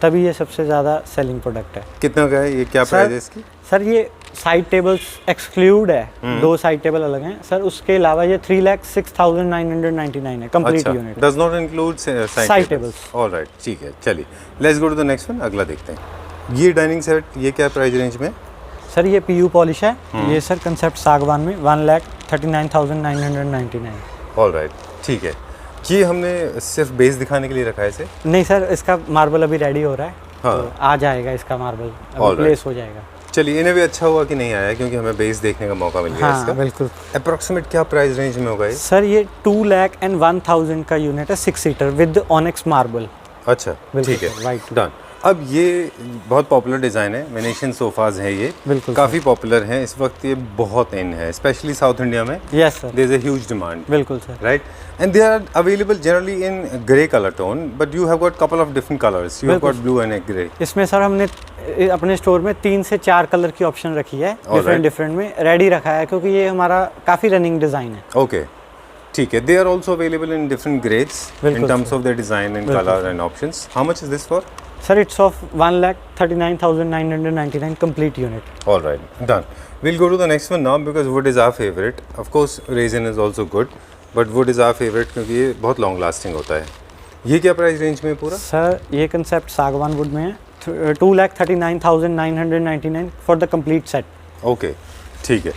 तभी ये सबसे ज़्यादा सेलिंग प्रोडक्ट है। कितना का है ये, क्या प्राइस है इसकी? सर ये साइड टेबल्स एक्सक्लूड है, 2 साइड टेबल अलग हैं सर, उसके अलावा ये 3,06,999 है complete unit. Does not include side tables. Alright, ठीक है, चलिए let's go to the next one, अगला देखते हैं। ये डाइनिंग सेट, ये क्या प्राइस रेंज में? सर ये पीयू पॉलिश है, ये सर कंसेप्ट सागवान में 1,39,999। ऑलराइट, ठीक है। ये हमने सिर्फ बेस दिखाने के लिए रखा है इसे? नहीं सर, इसका मार्बल अभी रेडी हो रहा है, हाँ। तो आ जाएगा इसका मार्बल, अभी Alright. प्लेस हो जाएगा। चलिए, इन्हें भी अच्छा हुआ कि नहीं आया, क्योंकि हमें बेस देखने का मौका मिल गया हाँ इसका। बिल्कुल। अप्रॉक्सीमेट क्या प्राइस रेंज में होगा ये? सर ये 2,01,000 का यूनिट है, 6 सीटर विद ऑनिक्स मार्बल। अच्छा, ठीक है, white। डन। अब ये बहुत पॉपुलर डिज़ाइन है, वेनेशियन सोफाज हैं ये, बिल्कुल काफ़ी पॉपुलर हैं इस वक्त, ये बहुत इन है, स्पेशली साउथ इंडिया में। Yes sir. There is a huge demand, बिल्कुल sir. Right, and they are available generally in grey colour tone, but you have got couple of different colours, you have got blue and grey. इसमें sir हमने अपने store में 3 से 4 colour की option रखी है, different में रेडी रखा है, क्योंकि ये हमारा काफ़ी रनिंग डिज़ाइन है। ओके, ठीक है। They are also available in different grades in terms of the design and colour and options. How much is this for? Sir, it's of 1,39,999 complete unit. All right, done. We'll go to the next one now because wood is our favorite. Of course, resin is also good, but wood is our favorite क्योंकि ये बहुत long lasting होता है। ये क्या price range में है पूरा? Sir, ये कंसेप्ट सागवान वुड में है, 2,39,999 for the complete set. Okay, ठीक है,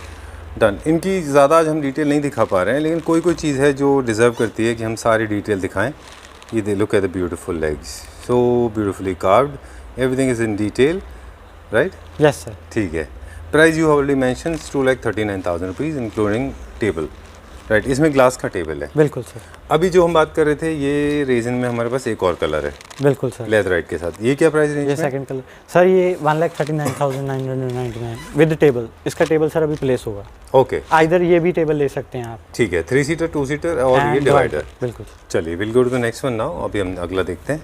डन। इनकी ज़्यादा आज हम डिटेल नहीं दिखा पा रहे हैं, लेकिन कोई कोई चीज़ है जो डिज़र्व करती है कि हम सारी डिटेल दिखाएं। ये दे, look at the beautiful legs, so beautifully carved, everything is in detail, right? Yes sir. ठीक है। Price you already mention 2,39,000 rupees including table, right. इसमें ग्लास का टेबल है। बिल्कुल सर। अभी जो हम बात कर रहे थे, ये रेजिन में हमारे पास एक और कलर है, बिल्कुल सर, लेदराइट के साथ। ये क्या प्राइस रेंज ये में? सेकंड कलर सर, ये 1,39,999 विद टेबल। इसका टेबल सर अभी प्लेस होगा। ओके, आइदर ये भी टेबल ले सकते हैं आप, ठीक है। 3 सीटर, 2 सीटर और ये And डिवाइडर। बिल्कुल। चलिए, will go to the next one now. अभी हम अगला देखते हैं।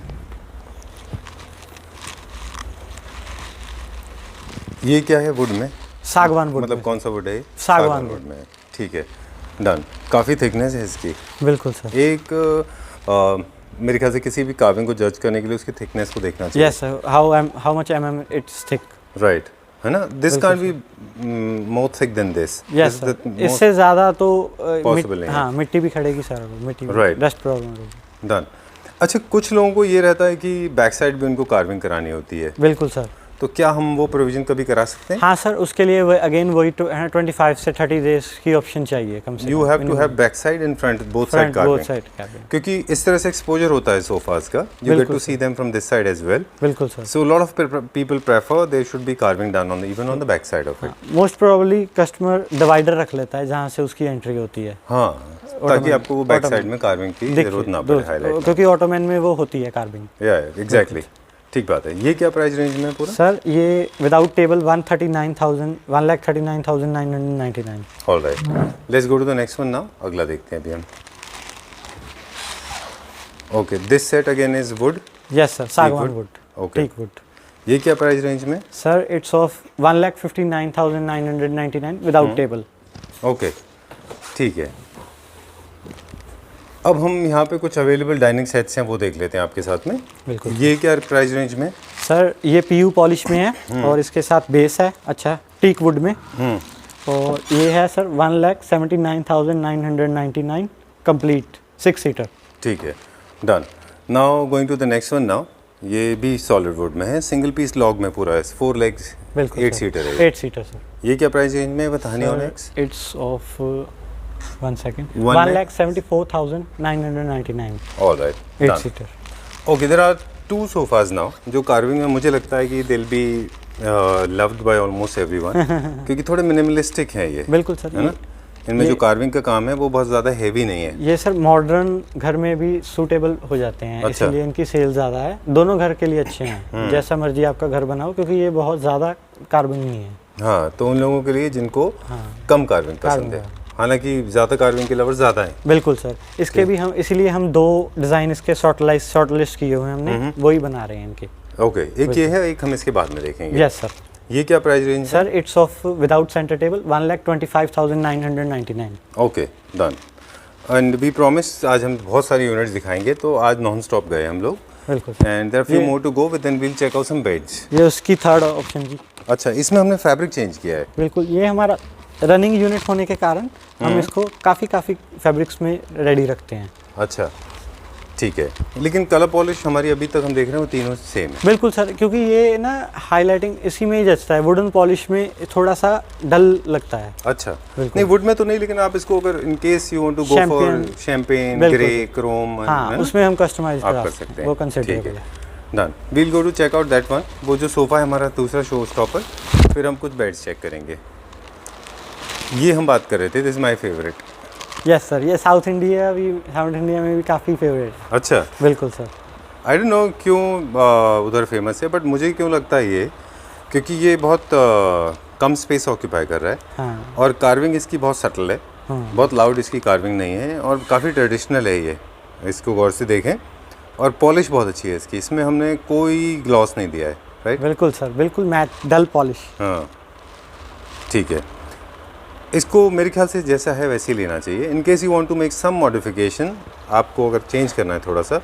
ये क्या है वुड में? सागवान वुड मतलब में। कौन सा वुड है? सागवान वुड में, ठीक है, डन। काफ़ी थिकनेस है इसकी। बिल्कुल सर। एक मेरे ख्याल से किसी भी कार्विंग को जज करने के लिए उसकी थिकनेस को देखना चाहिए। Yes sir, how much mm it's thick. Right, है ना। This can't be more thick than this. Yes sir, इससे ज़्यादा तो Possible नहीं है। हाँ मिट्टी भी खड़ेगी सर, मिट्टी Right. डस्ट प्रॉब्लम होगी। डन। अच्छा, कुछ लोगों को ये रहता है कि बैक साइड भी उनको कार्विंग करानी होती है, बिल्कुल सर। तो क्या हम वो प्रोविजन कभी करा सकते हैं? हाँ सर, उसके लिए अगेन वही 25 से 30 डेज की ऑप्शन चाहिए कम से कम। You have to have back side and front, both side both carving, side cabin. क्योंकि इस तरह से एक्सपोजर होता है सोफास का। You get to see them from this side as well. बिल्कुल sir. So a lot of people prefer there should be carving done on even on the back side of it. Most probably customer divider रख लेता है जहाँ से उसकी entry होती है, हाँ, ताकि आपको वो बैक साइड में कार्विंग की जरूरत ना पड़े हाईलाइट। क्योंकि ऑटोमैन में वो होती है कार्विंग। या एग्जैक्टली, ठीक बात है। ये क्या प्राइस रेंज में है पूरा? सर ये without table 1,39,999। Alright, let's go to the next one now. अगला देखते हैं अभी हम। Okay, this set again is wood. Yes sir, sagwan wood, okay, teak wood. ये क्या प्राइस रेंज में? Sir it's of 1,59,999 without table. Okay, ठीक है। अब हम यहाँ पे कुछ अवेलेबल डाइनिंग सेट्स हैं वो देख लेते हैं आपके साथ में। बिल्कुल। ये क्या प्राइस रेंज में? सर ये पीयू पॉलिश में है और इसके साथ बेस है, अच्छा टीक वुड में, और ये है सर 1,79,999 कंप्लीट 6 सीटर। ठीक है, done. Now going to the next one now. ये भी सॉलिड वुड में है, सिंगल पीस लॉग में पूरा है, 4 लेग्स, बिल्कुल 8 सीटर है। 8 सीटर सर। ये क्या प्राइस रेंज में बताने वाले? It's of 1 second, 1,74,999। 1,74,999 alright, 8 done. Seater. Okay, there are 2 sofas now जो कार्विंग में मुझे लगता है कि they will be loved by almost everyone क्योंकि थोड़े मिनिमलिस्टिक हैं ये, बिल्कुल सर, है ना। इनमें जो कार्विंग का काम है वो बहुत ज़्यादा हेवी नहीं है। ये सर मॉडर्न घर में भी सूटेबल हो जाते हैं, अच्छा। इसलिए इनकी सेल ज़्यादा है। दोनों घर के लिए अच्छे हैं, जैसा मर्जी आपका घर बनाओ, क्योंकि ये बहुत ज़्यादा कार्विंग नहीं है। हाँ, तो उन लोगों के लिए जिनको कम कार्विंग पसंद है, हालांकि ज़्यादा कार्विंग के लवर ज़्यादा हैं। बिल्कुल सर, इसके भी हम इसीलिए हम 2 डिज़ाइन इसके शॉर्टलिस्ट किए हुए हैं हमने, वही बना रहे हैं इनके। ओके, एक ये है, एक हम इसके बाद में देखेंगे। Yes sir. ये क्या प्राइस रेंज है? Sir it's of without centre table 1,25,999। Okay, done. And we promise आज हम बहुत सारी यूनिट्स दिखाएंगे, तो आज नॉन स्टॉप गए हम लोग। बिल्कुल। And there are few more to go with, then we will check out some beds. ये उसकी थर्ड ऑप्शन जी। अच्छा, इसमें हमने फैब्रिक चेंज किया है। बिल्कुल, ये हमारा रनिंग यूनिट होने के कारण हम इसको काफ़ी फैब्रिक्स में रेडी रखते हैं। अच्छा, ठीक है। लेकिन कलर पॉलिश हमारी अभी तक हम देख रहे हैं वो तीनों सेम है। बिल्कुल सर, क्योंकि ये ना हाईलाइटिंग इसी में ही जचता है, वुडन पॉलिश में थोड़ा सा डल लगता है। अच्छा, नहीं वुड में तो नहीं, लेकिन आप इसको अगर in case you want to go for champagne, grey, chrome, हाँ, उसमें हम कस्टमाइज आप कर सकते हैं, वो कंसिडरेबल है। Done, we'll go to check out that one. वो जो सोफ़ा है हमारा दूसरा शो स्टॉपर, फिर हम कुछ बेड्स चेक करेंगे। ये हम बात कर रहे थे, this is my favourite. Yes sir, ये साउथ इंडिया में भी काफ़ी फेवरेट है। अच्छा, बिल्कुल सर। आई डोंट नो क्यों उधर फेमस है, बट मुझे क्यों लगता है ये, क्योंकि ये बहुत कम स्पेस ऑक्यूपाई कर रहा है। हाँ। और कार्विंग इसकी बहुत सटल है, बहुत लाउड इसकी कार्विंग नहीं है, और काफ़ी ट्रेडिशनल है ये, इसको गौर से देखें। और पॉलिश बहुत अच्छी है इसकी, इसमें हमने कोई ग्लॉस नहीं दिया है, राइट? बिल्कुल सर, बिल्कुल मैट डल पॉलिश। हाँ, ठीक है। इसको मेरे ख्याल से जैसा है वैसे ही लेना चाहिए। In case you want to make some modification, आपको अगर चेंज करना है थोड़ा सा,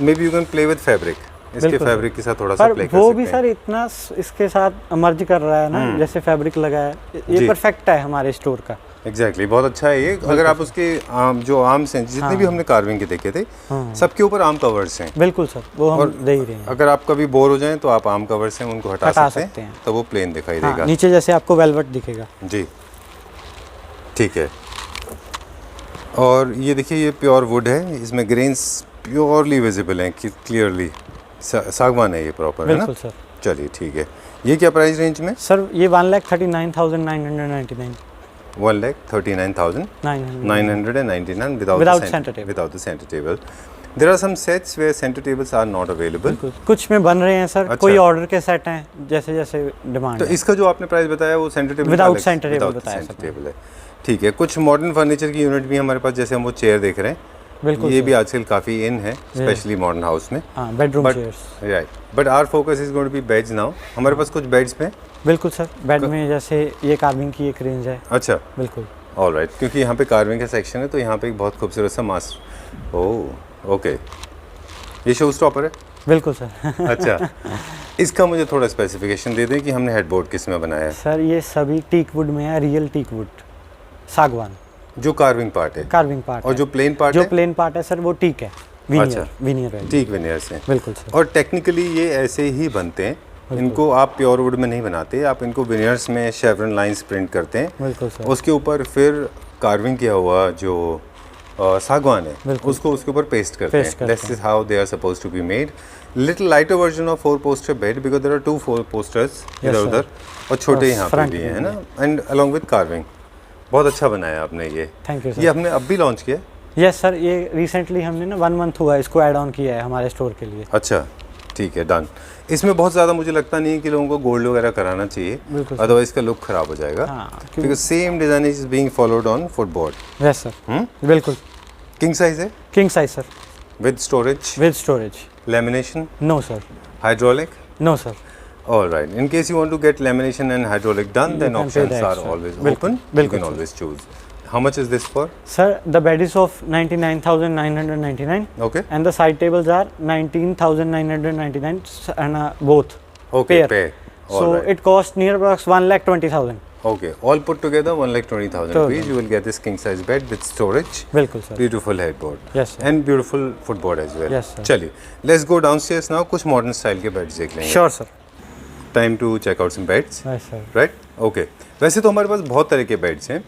maybe you can play with fabric, इसके फैब्रिक के साथ थोड़ा सा प्ले कर सकते हैं। वो भी सर इतना इसके साथ मर्ज कर रहा है ना, जैसे फैब्रिक लगा है, ये परफेक्ट है हमारे स्टोर का। एग्जैक्टली, बहुत अच्छा है ये। अगर आप उसके जो आर्म्स हैं, जितने भी हमने कार्विंग के देखे थे, सबके ऊपर आर्म कवर्स हैं। बिल्कुल सर, वो हम दे ही रहे हैं। अगर आप कभी बोर हो जाएं तो आप आर्म कवर्स हैं उनको हटा सकते हैं, तो वो प्लेन दिखाई देगा। नीचे जैसे आपको वेलवेट दिखेगा जी, ठीक है। और ये देखिए, ये प्योर वुड है, इसमें ग्रेन्स प्योरली विजिबल हैं, क्लियरली सागवान है ये प्रॉपर, है ना? बिल्कुल सर। चलिए ठीक है। ये क्या प्राइस रेंज में? सर ये 1,39,999। 1,39,999 Without center table. without the center table. There are some sets where center tables are not available. कुछ में बन रहे हैं सर। अच्छा। कोई ऑर्डर के सेट हैं, जैसे जैसे डिमांड तो है। इसका जो आपने प्राइस बताया वो centre table Without center table बताया सेंटर सर। टेबल है, ठीक है। कुछ मॉडर्न फर्नीचर की यूनिट भी हमारे पास, जैसे हम वो चेयर देख रहे हैं, बिल्कुल ये सर। भी आजकल काफ़ी इन है, स्पेशली मॉडर्न हाउस में। हाँ, bedroom But- chairs. Right, but our focus is going to be beds now. हमारे पास कुछ बेड्स में, बिल्कुल सर, बेड में जैसे ये कार्विंग की एक रेंज है। अच्छा, बिल्कुल। ऑल राइट, क्योंकि यहाँ पे कार्विंग का सेक्शन है, तो यहाँ पे एक बहुत खूबसूरत सा मास, ओह ओके, ये शो स्टॉपर है। बिल्कुल सर। अच्छा, इसका मुझे थोड़ा स्पेसिफिकेशन दे दें कि हमने हेडबोर्ड किस में बनाया है। सर ये सभी टीक वुड में है, रियल टीक वुड, सागवान। जो कार्विंग पार्ट है, कार्विंग पार्ट और है। जो प्लेन पार्ट जो है, प्लेन पार्ट है सर वो टीक है, अच्छा। विनियर है। टीक विनियर्स हैं। बिल्कुल सर। और टेक्निकली ये ऐसे ही बनते हैं, इनको आप प्योर वुड में नहीं बनाते, आप इनको विनियर्स में शेवरन लाइंस प्रिंट करते हैं, बिल्कुल सर। उसके ऊपर फिर कार्विंग किया हुआ जो सागवान है उसको उसके ऊपर पेस्ट करते हैं। This is how they are supposed to be made. Little lighter version of 4 poster bed, because there are 2 4 posters इधर उधर, और छोटे यहाँ पे भी हैं, है ना, एंड अलोंग विद कार्विंग। बहुत अच्छा बनाया आपने ये। Thank you sir. ये हमने अब भी लॉन्च किया? यस सर, ये रिसेंटली हमने ना 1 मंथ हुआ इसको ऐड ऑन किया है हमारे स्टोर के लिए। अच्छा, ठीक है, डन। इसमें बहुत ज़्यादा मुझे लगता नहीं है कि लोगों को गोल्ड वगैरह कराना चाहिए, अदरवाइज इसका लुक खराब हो जाएगा। Because same design is being followed on footboard. Yes sir, बिल्कुल। किंग साइज है? King size sir, with storage? With storage. Lamination? No sir. Hydraulic? No sir. All right. In case you want to get lamination and hydraulic done, then options are always open. You can always choose. How much is this for? Sir, the bed is of 99,999. Okay. And the side tables are 19,999 and both. Okay. Pair. All So right. it costs near about 1,20,000. Okay. All put together 1,20,000 rupees. You will get this king size bed with storage. बिल्कुल sir. Beautiful headboard. Yes sir. And beautiful footboard as well. Yes sir. चलिए, let's go downstairs now. कुछ modern style के beds देख लेंगे. Sure sir. Time to check out some beds. Yes sir. Right, okay. वैसे तो हमारे पास बहुत तरह के बेड्स हैं,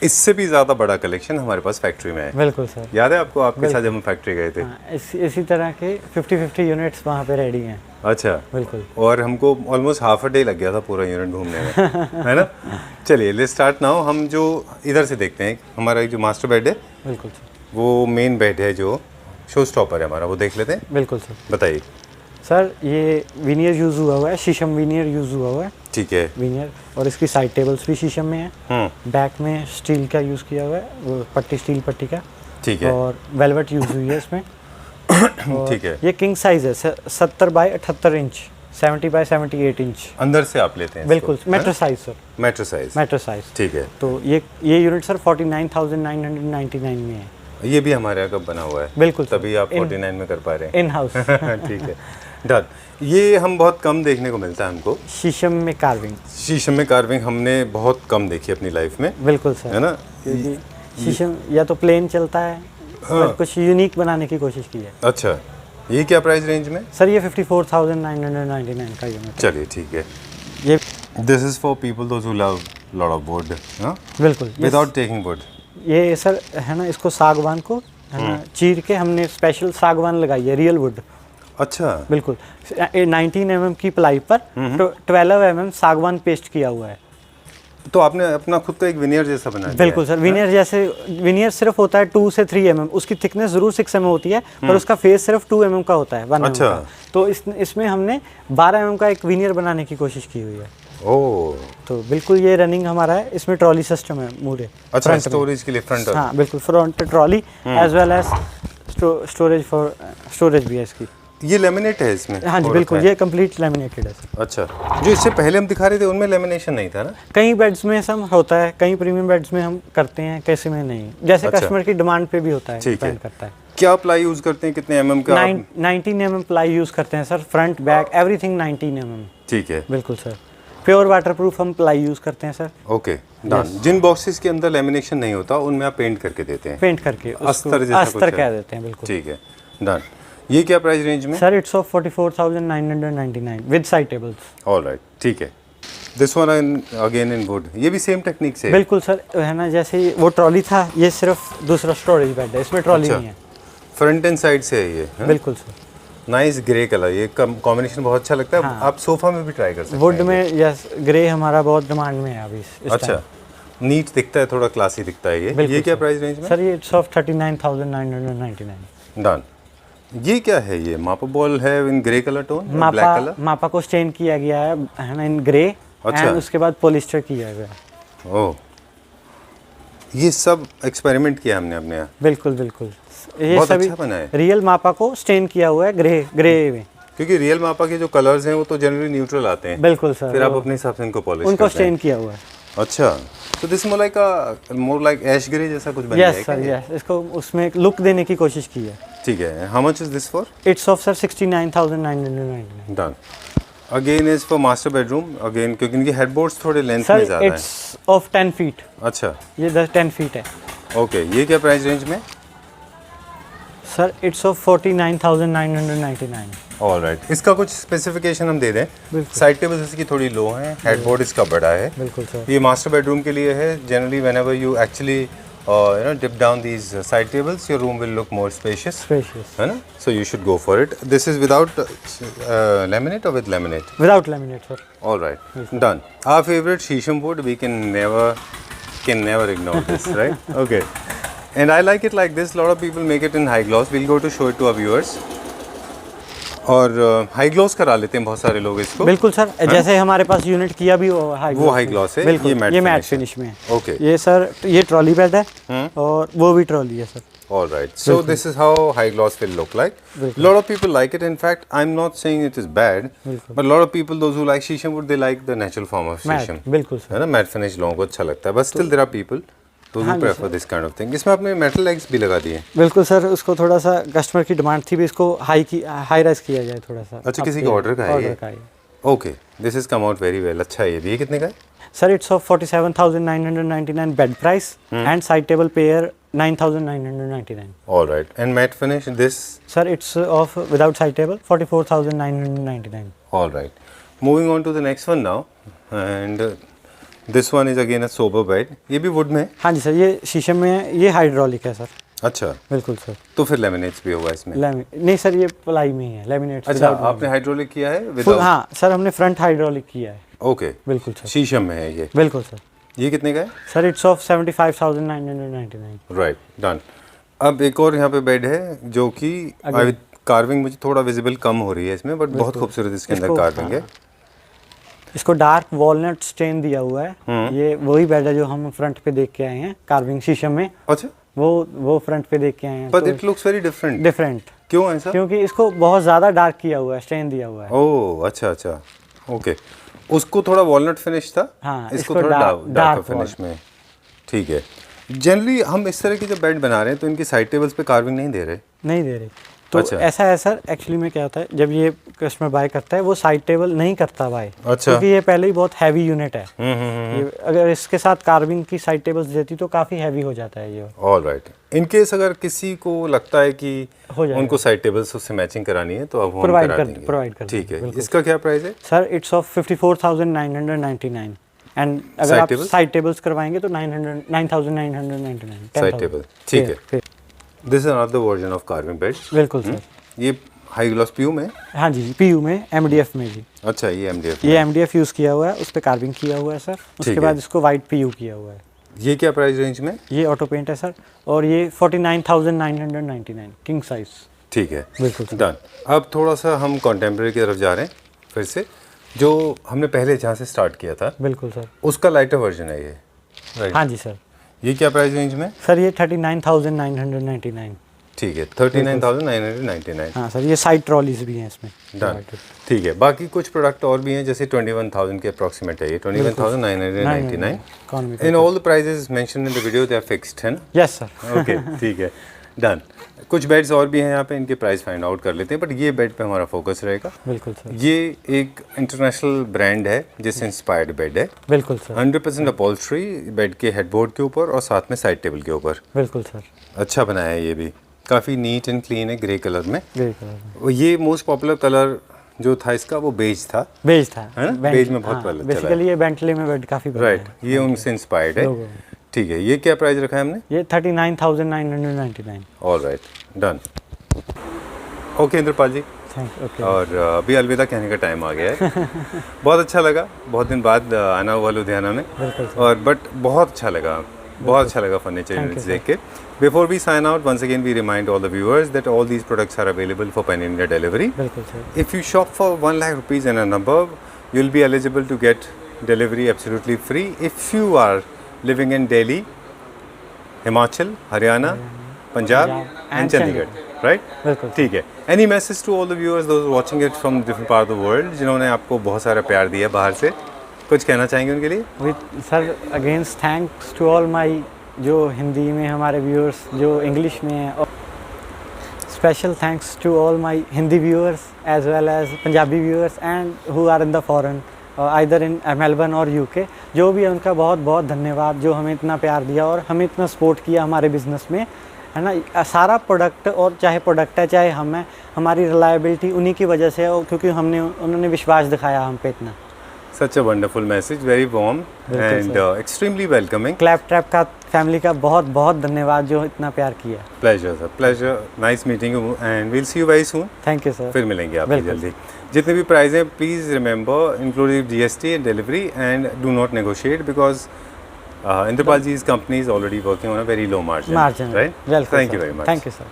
इससे भी ज़्यादा बड़ा कलेक्शन हमारे पास फैक्ट्री में है। बिल्कुल सर। याद है आपको, आपके साथ जब हम फैक्ट्री गए थे? हाँ, इसी तरह के 50-50 यूनिट्स वहाँ पे रेडी हैं। अच्छा, बिल्कुल। और हमको ऑलमोस्ट हाफ अ डे लग गया था पूरा यूनिट घूमने में है ना। चलिए लेट्स स्टार्ट नाउ। हम जो इधर से देखते हैं, हमारा जो मास्टर बेड है, बिल्कुल सर। वो मेन बेड है जो शो स्टॉपर है हमारा, वो देख लेते हैं। बिल्कुल सर। बताइए सर ये विनियर यूज़ हुआ है, शीशम विनियर यूज़ हुआ हुआ है। ठीक है। विनियर, और इसकी साइड टेबल्स भी शीशम में है। बैक में स्टील का यूज़ किया हुआ है, वो पट्टी स्टील पट्टी का। ठीक है। और वेलवेट यूज़ हुई है इसमें। ठीक है। ये किंग साइज़ है, 70 बाई 78 इंच, 70 बाई 78 इंच। अंदर से आप लेते हैं? बिल्कुल, metro size sir. Metro size. Metro size. ठीक है। तो ये यूनिट सर 49,999 में है। ये भी हमारे यहाँ कब बना हुआ है? बिल्कुल सर। तभी आप 49 में कर पा रहे हैं। In house. ठीक है, डन। ये हम बहुत कम देखने को मिलता है हमको, शीशम में कार्विंग। शीशम में कार्विंग हमने बहुत कम देखी अपनी लाइफ में। बिल्कुल सर। है ना। क्योंकि शीशम या तो प्लेन चलता है, पर कुछ यूनिक बनाने की कोशिश की है। अच्छा, ये क्या प्राइस रेंज में? सर ये 54,999 का यूनिट। चलिए ठीक है। ये this is for people those who love lot of would, बिल्कुल विदाउट टेकिंग वुड। ये सर है ना, इसको सागवान को है ना चीर के हमने स्पेशल सागवान लगाई है, रियल वुड। अच्छा। बिल्कुल 19 mm की प्लाई पर 12 mm सागवान पेस्ट किया हुआ है। तो आपने अपना खुद का एक विनियर जैसा बना दिया? बिल्कुल सर। विनियर जैसे, विनियर सिर्फ होता है 2 से 3 mm, उसकी थिकनेस जरूर 6 mm होती है, पर उसका फेस सिर्फ 2 mm का होता है, 1 mm अच्छा। का। तो इसमें हमने 12 mm का एक विनियर बनाने की कोशिश की हुई है। ओह, तो बिल्कुल ये रनिंग हमारा है, इसमें ट्रॉली सिस्टम है मूरे। अच्छा, स्टोरेज के लिए फ्रंट। हाँ बिल्कुल, front trolley as well as storage भी है इसकी। ये लेमिनेट है इसमें? हाँ जी बिल्कुल, ये कंप्लीट लेमिनेटेड है सर। अच्छा, जो इससे पहले हम दिखा रहे थे उनमें लेमिनेशन नहीं था ना? कई बेड्स में सब होता है, कई प्रीमियम बेड्स में हम करते हैं, कैसे में नहीं, जैसे अच्छा। कस्टमर की डिमांड पे भी होता है, ठीक है। डिपेंड करता है। क्या प्लाई यूज करते हैं, कितने mm का? 19 mm प्लाई यूज़ करते हैं sir, front back everything 19 mm। ठीक है। बिल्कुल सर। प्योर वाटरप्रूफ हम प्लाई यूज़ करते हैं सर। Okay, done. जिन बॉक्सेस के अंदर लेमिनेशन नहीं होता उनमें आप पेंट करके देते हैं? पेंट करके अस्तर जैसा कुछ अस्तर है। कह देते हैं, बिल्कुल। ठीक है, डन। ये क्या प्राइस रेंज में? Sir it's of 44,999 with side tables. Alright, ठीक है। This one again in would, ये भी सेम टेक्निक से? बिल्कुल सर, है ना, जैसे वो ट्रॉली था, ये सिर्फ दूसरा स्टोरेज बेड है, इसमें ट्रॉली नहीं है। फ्रंट एंड साइड से है ये? बिल्कुल सर। नाइस ग्रे कलर, ये कॉम्बिनेशन बहुत अच्छा लगता है। हाँ। आप सोफा में भी ट्राई कर सकते हैं। वुड में यस, ग्रे हमारा बहुत डिमांड में है अभी इस अच्छा, time। नीट दिखता है, थोड़ा क्लासी दिखता है ये। ये क्या प्राइस रेंज में? सर ये इट्स ऑफ 39,999। डन। ये क्या है? ये मापा बॉल है इन grey colour tone, black colour? मापा को स्टेन किया गया है ना इन ग्रे। अच्छा। एंड उसके बाद पॉलिस्टर किया गया है। ओह, ये सब एक्सपेरिमेंट किया हमने अपने यहाँ। बिल्कुल बिल्कुल, ये बहुत सभी अच्छा बना है। रियल मापा को स्टेन किया हुआ है ग्रे में। क्योंकि रियल मापा के जो कलर्स हैं वो तो जनरली न्यूट्रल आते हैं। बिल्कुल सर। फिर आप अपने हिसाब से इनको पॉलिश उनको करते हैं। स्टेन किया हुआ है। अच्छा, तो this more like ash grey जैसा कुछ बन गया है यस सर, क्या? यस, इसको उसमें लुक देने की कोशिश की है। ठीक है। How much is this for? It's of sir 69,999। Done. Again is for master bedroom again, क्योंकि इनके हेडबोर्ड्स थोड़े लेंथ में सर ज़्यादा हैं। It's of 10 feet. अच्छा, ये 10 फीट है। ओके। ये क्या प्राइस रेंज में? Sir it's of 49,999। ऑलराइट, इसका कुछ स्पेसिफिकेशन हम दे दें। बिल्कुल। साइड टेबल्स इसकी थोड़ी लो हैं, हेडबोर्ड इसका बड़ा है। बिल्कुल सर। ये मास्टर बेडरूम के लिए है। Generally whenever you actually dip down these side tables, your room will look more spacious. Spacious. है ना? So you should go for it. This is without laminate or with laminate? Without laminate sir. All right, done. Our favorite Shisham wood, we can never ignore this, right? Okay. And I like it like this. A lot of people make it in high gloss. We'll go to show it to our viewers. और high gloss करा लेते हैं बहुत सारे लोग इसको। बिल्कुल sir, जैसे हमारे पास यूनिट किया भी वो हाई ग्लॉस है। बिल्कुल, ये मैट finish फिनिश में है। ओके। ये सर, ये ट्रॉली बेड है और वो भी ट्रॉली है sir. All right. So this is how high gloss will look like. A lot of people like it. In fact, I'm not saying it is bad, but a lot of people, those who like Shisham wood, they like the natural form of Shisham. बिल्कुल sir. है ना, matte finish लोगों को अच्छा लगता है, but still there are people who prefer this kind of thing. इसमें आपने मेटल लेग्स भी लगा दिए? बिल्कुल सर, उसको थोड़ा सा कस्टमर की डिमांड थी भी, इसको हाई राइज किया जाए थोड़ा सा। अच्छा, किसी का ऑर्डर का है ये? Okay, this is come out very well. अच्छा है ये भी। ये कितने का है? Sir it's of 47,999 bed price and side table pair 9,999। All right. And matte finish this? Sir it's of without side table 44,999। All right. Moving on to the next one now. And this one is again a sober bed, ये भी would में है? हाँ जी sir, ये शीशम में है, ये हाइड्रोलिक है सर। अच्छा, बिल्कुल सर। तो फिर लेमिनेट्स भी होगा इसमें? नहीं सर, ये प्लाई में ही है, लेमिनेट। अच्छा, आपने हाइड्रोलिक किया है विदाउट? हाँ सर, हमने फ्रंट हाइड्रोलिक किया है। ओके, बिल्कुल सर। शीशम में है ये? बिल्कुल सर। ये कितने का है? Sir it's of 75,999। Right, done. अब एक और यहाँ पे बेड है जो कि कार्विंग मुझे थोड़ा विजिबल कम हो रही है इसमें, बट बहुत खूबसूरत इसके अंदर कार्विंग है। इसको डार्क वॉलनट स्टेन दिया हुआ है। ये वही बेड है जो हम फ्रंट पे देख के आए हैं, कार्विंग शीशम में। अच्छा, वो फ्रंट पे देख के आए हैं। But it looks very different. क्यों ऐसा? क्योंकि इसको बहुत ज़्यादा डार्क किया हुआ है, स्टेन दिया हुआ है। ओह अच्छा अच्छा, ओके। उसको थोड़ा वॉलनट फिनिश था, हाँ, इसको थोड़ा डार्क फिनिश में। ठीक है। जनरली हम इस तरह के जब बेड बना रहे हैं तो इनकी साइड टेबल्स पे कार्विंग नहीं दे रहे? तो अच्छा। ऐसा है सर, एक्चुअली में क्या होता है, जब ये कस्टमर बाय करता है वो साइड टेबल नहीं करता बाय। अच्छा। क्योंकि ये पहले ही बहुत हैवी यूनिट है। ये अगर इसके साथ कार्विंग की साइड टेबल्स देती तो काफ़ी हैवी हो जाता है ये। All right. इन केस अगर किसी को लगता है कि उनको साइड टेबल्स उससे मैचिंग करानी है तो आप वो प्रोवाइड करा देंगे? प्रोवाइड कर ठीक है। इसका क्या प्राइस है? सर इट्स ऑफ 54,999 एंड अगर आप साइड टेबल्स करवाएंगे तो 9,999 साइड टेबल। ठीक है। This is another version of carving bed. बिल्कुल सर। ये हाई ग्लॉस पीयू में? हाँ जी, पीयू में, एमडीएफ में जी। अच्छा, ये एमडीएफ? ये एमडीएफ यूज़ किया हुआ है, उस पर कार्विंग किया हुआ है सर। उसके बाद इसको वाइट पीयू किया हुआ है। ये क्या प्राइस रेंज में? ये ऑटो पेंट है सर, और ये 49,999 किंग साइज। ठीक है, बिल्कुल डन। अब थोड़ा सा हम कॉन्टेम्प्रेरी की तरफ जा रहे हैं फिर से, जो हमने पहले जहाँ से स्टार्ट किया था। बिल्कुल सर। उसका लाइटर वर्जन है ये, राइट? हाँ जी सर। ये क्या प्राइस रेंज में? सर ये 39,999। ठीक है, 39,999। हाँ सर, ये साइड ट्रॉलीज भी हैं इसमें। डन, ठीक है। बाकी कुछ प्रोडक्ट और भी हैं, जैसे 21,000 के अप्रॉक्सीमेट है ये, 21,999। In all the prices mention in the video they are fixed, है ना? Yes sir. ओके, ठीक है, डन। कुछ बेड्स और भी हैं यहाँ पे, इनके प्राइस फाइंड आउट कर लेते हैं, बट ये बेड पे हमारा फोकस रहेगा। बिल्कुल सर। ये एक इंटरनेशनल ब्रांड है जिससे इंस्पायर्ड बेड है। बिल्कुल सर। 100% अपॉल्स्ट्री बेड के हेडबोर्ड के ऊपर और साथ में साइड टेबल के ऊपर। बिल्कुल सर। अच्छा बनाया है ये भी, काफ़ी नीट एंड क्लीन है, ग्रे कलर में। ग्रे कलर में। ये मोस्ट पॉपुलर कलर जो था इसका वो बेज था। बेज था, है ना? बेज में बहुत पहले चला है। बेसिकली ये बेंटले में बेड काफ़ी बना है। राइट, ये उनसे इंस्पायर्ड है। ठीक है, ये क्या प्राइस रखा है हमने? ये 39,999। All right, done. Okay Indrapal ji, okay. और अभी अलविदा कहने का टाइम आ गया है। बहुत अच्छा लगा, बहुत दिन बाद आना हुआ लुधियाना में, और बट बहुत अच्छा लगा फर्नीचर यूनिट्स देख के। Before we sign out, once again we remind all the viewers that all these products are available for Pan India delivery. बिल्कुल sir. If you shop for 1 lakh rupees and and above, you'll be eligible to get delivery absolutely free. If you are living in Delhi, Himachal, Haryana, Punjab and Chandigarh, right? बिल्कुल। ठीक है। Any message to all the viewers, those watching it from different part of the world, जिन्होंने आपको बहुत सारा प्यार दिया बाहर से, कुछ कहना चाहेंगे उनके लिए? Sir against thanks to all my, जो हिंदी में हमारे व्यूअर्स, जो इंग्लिश में हैं, और special thanks to all my Hindi viewers as well as Punjabi viewers and who are in the foreign, either in Melbourne और यूके। जो भी है उनका बहुत बहुत धन्यवाद, जो हमें इतना प्यार दिया और हमें इतना सपोर्ट किया हमारे बिज़नेस में, है ना। सारा प्रोडक्ट, और चाहे प्रोडक्ट है चाहे हम हैं, हमारी रिलायबिलिटी उन्हीं की वजह से है, और क्योंकि उन्होंने विश्वास दिखाया हम पे इतना। Such a wonderful message, very warm and extremely welcoming. Clap trap का फैमिली का बहुत बहुत धन्यवाद जो इतना प्यार किया। Pleasure sir, pleasure, nice meeting you and we'll see you very soon. Thank you sir. फिर मिलेंगे आपसे जल्दी। जितने भी प्राइस हैं please remember inclusive GST and delivery and do not negotiate because Indrapal ji's company is already working on a very low margin. Right? Thank you very much. Thank you sir.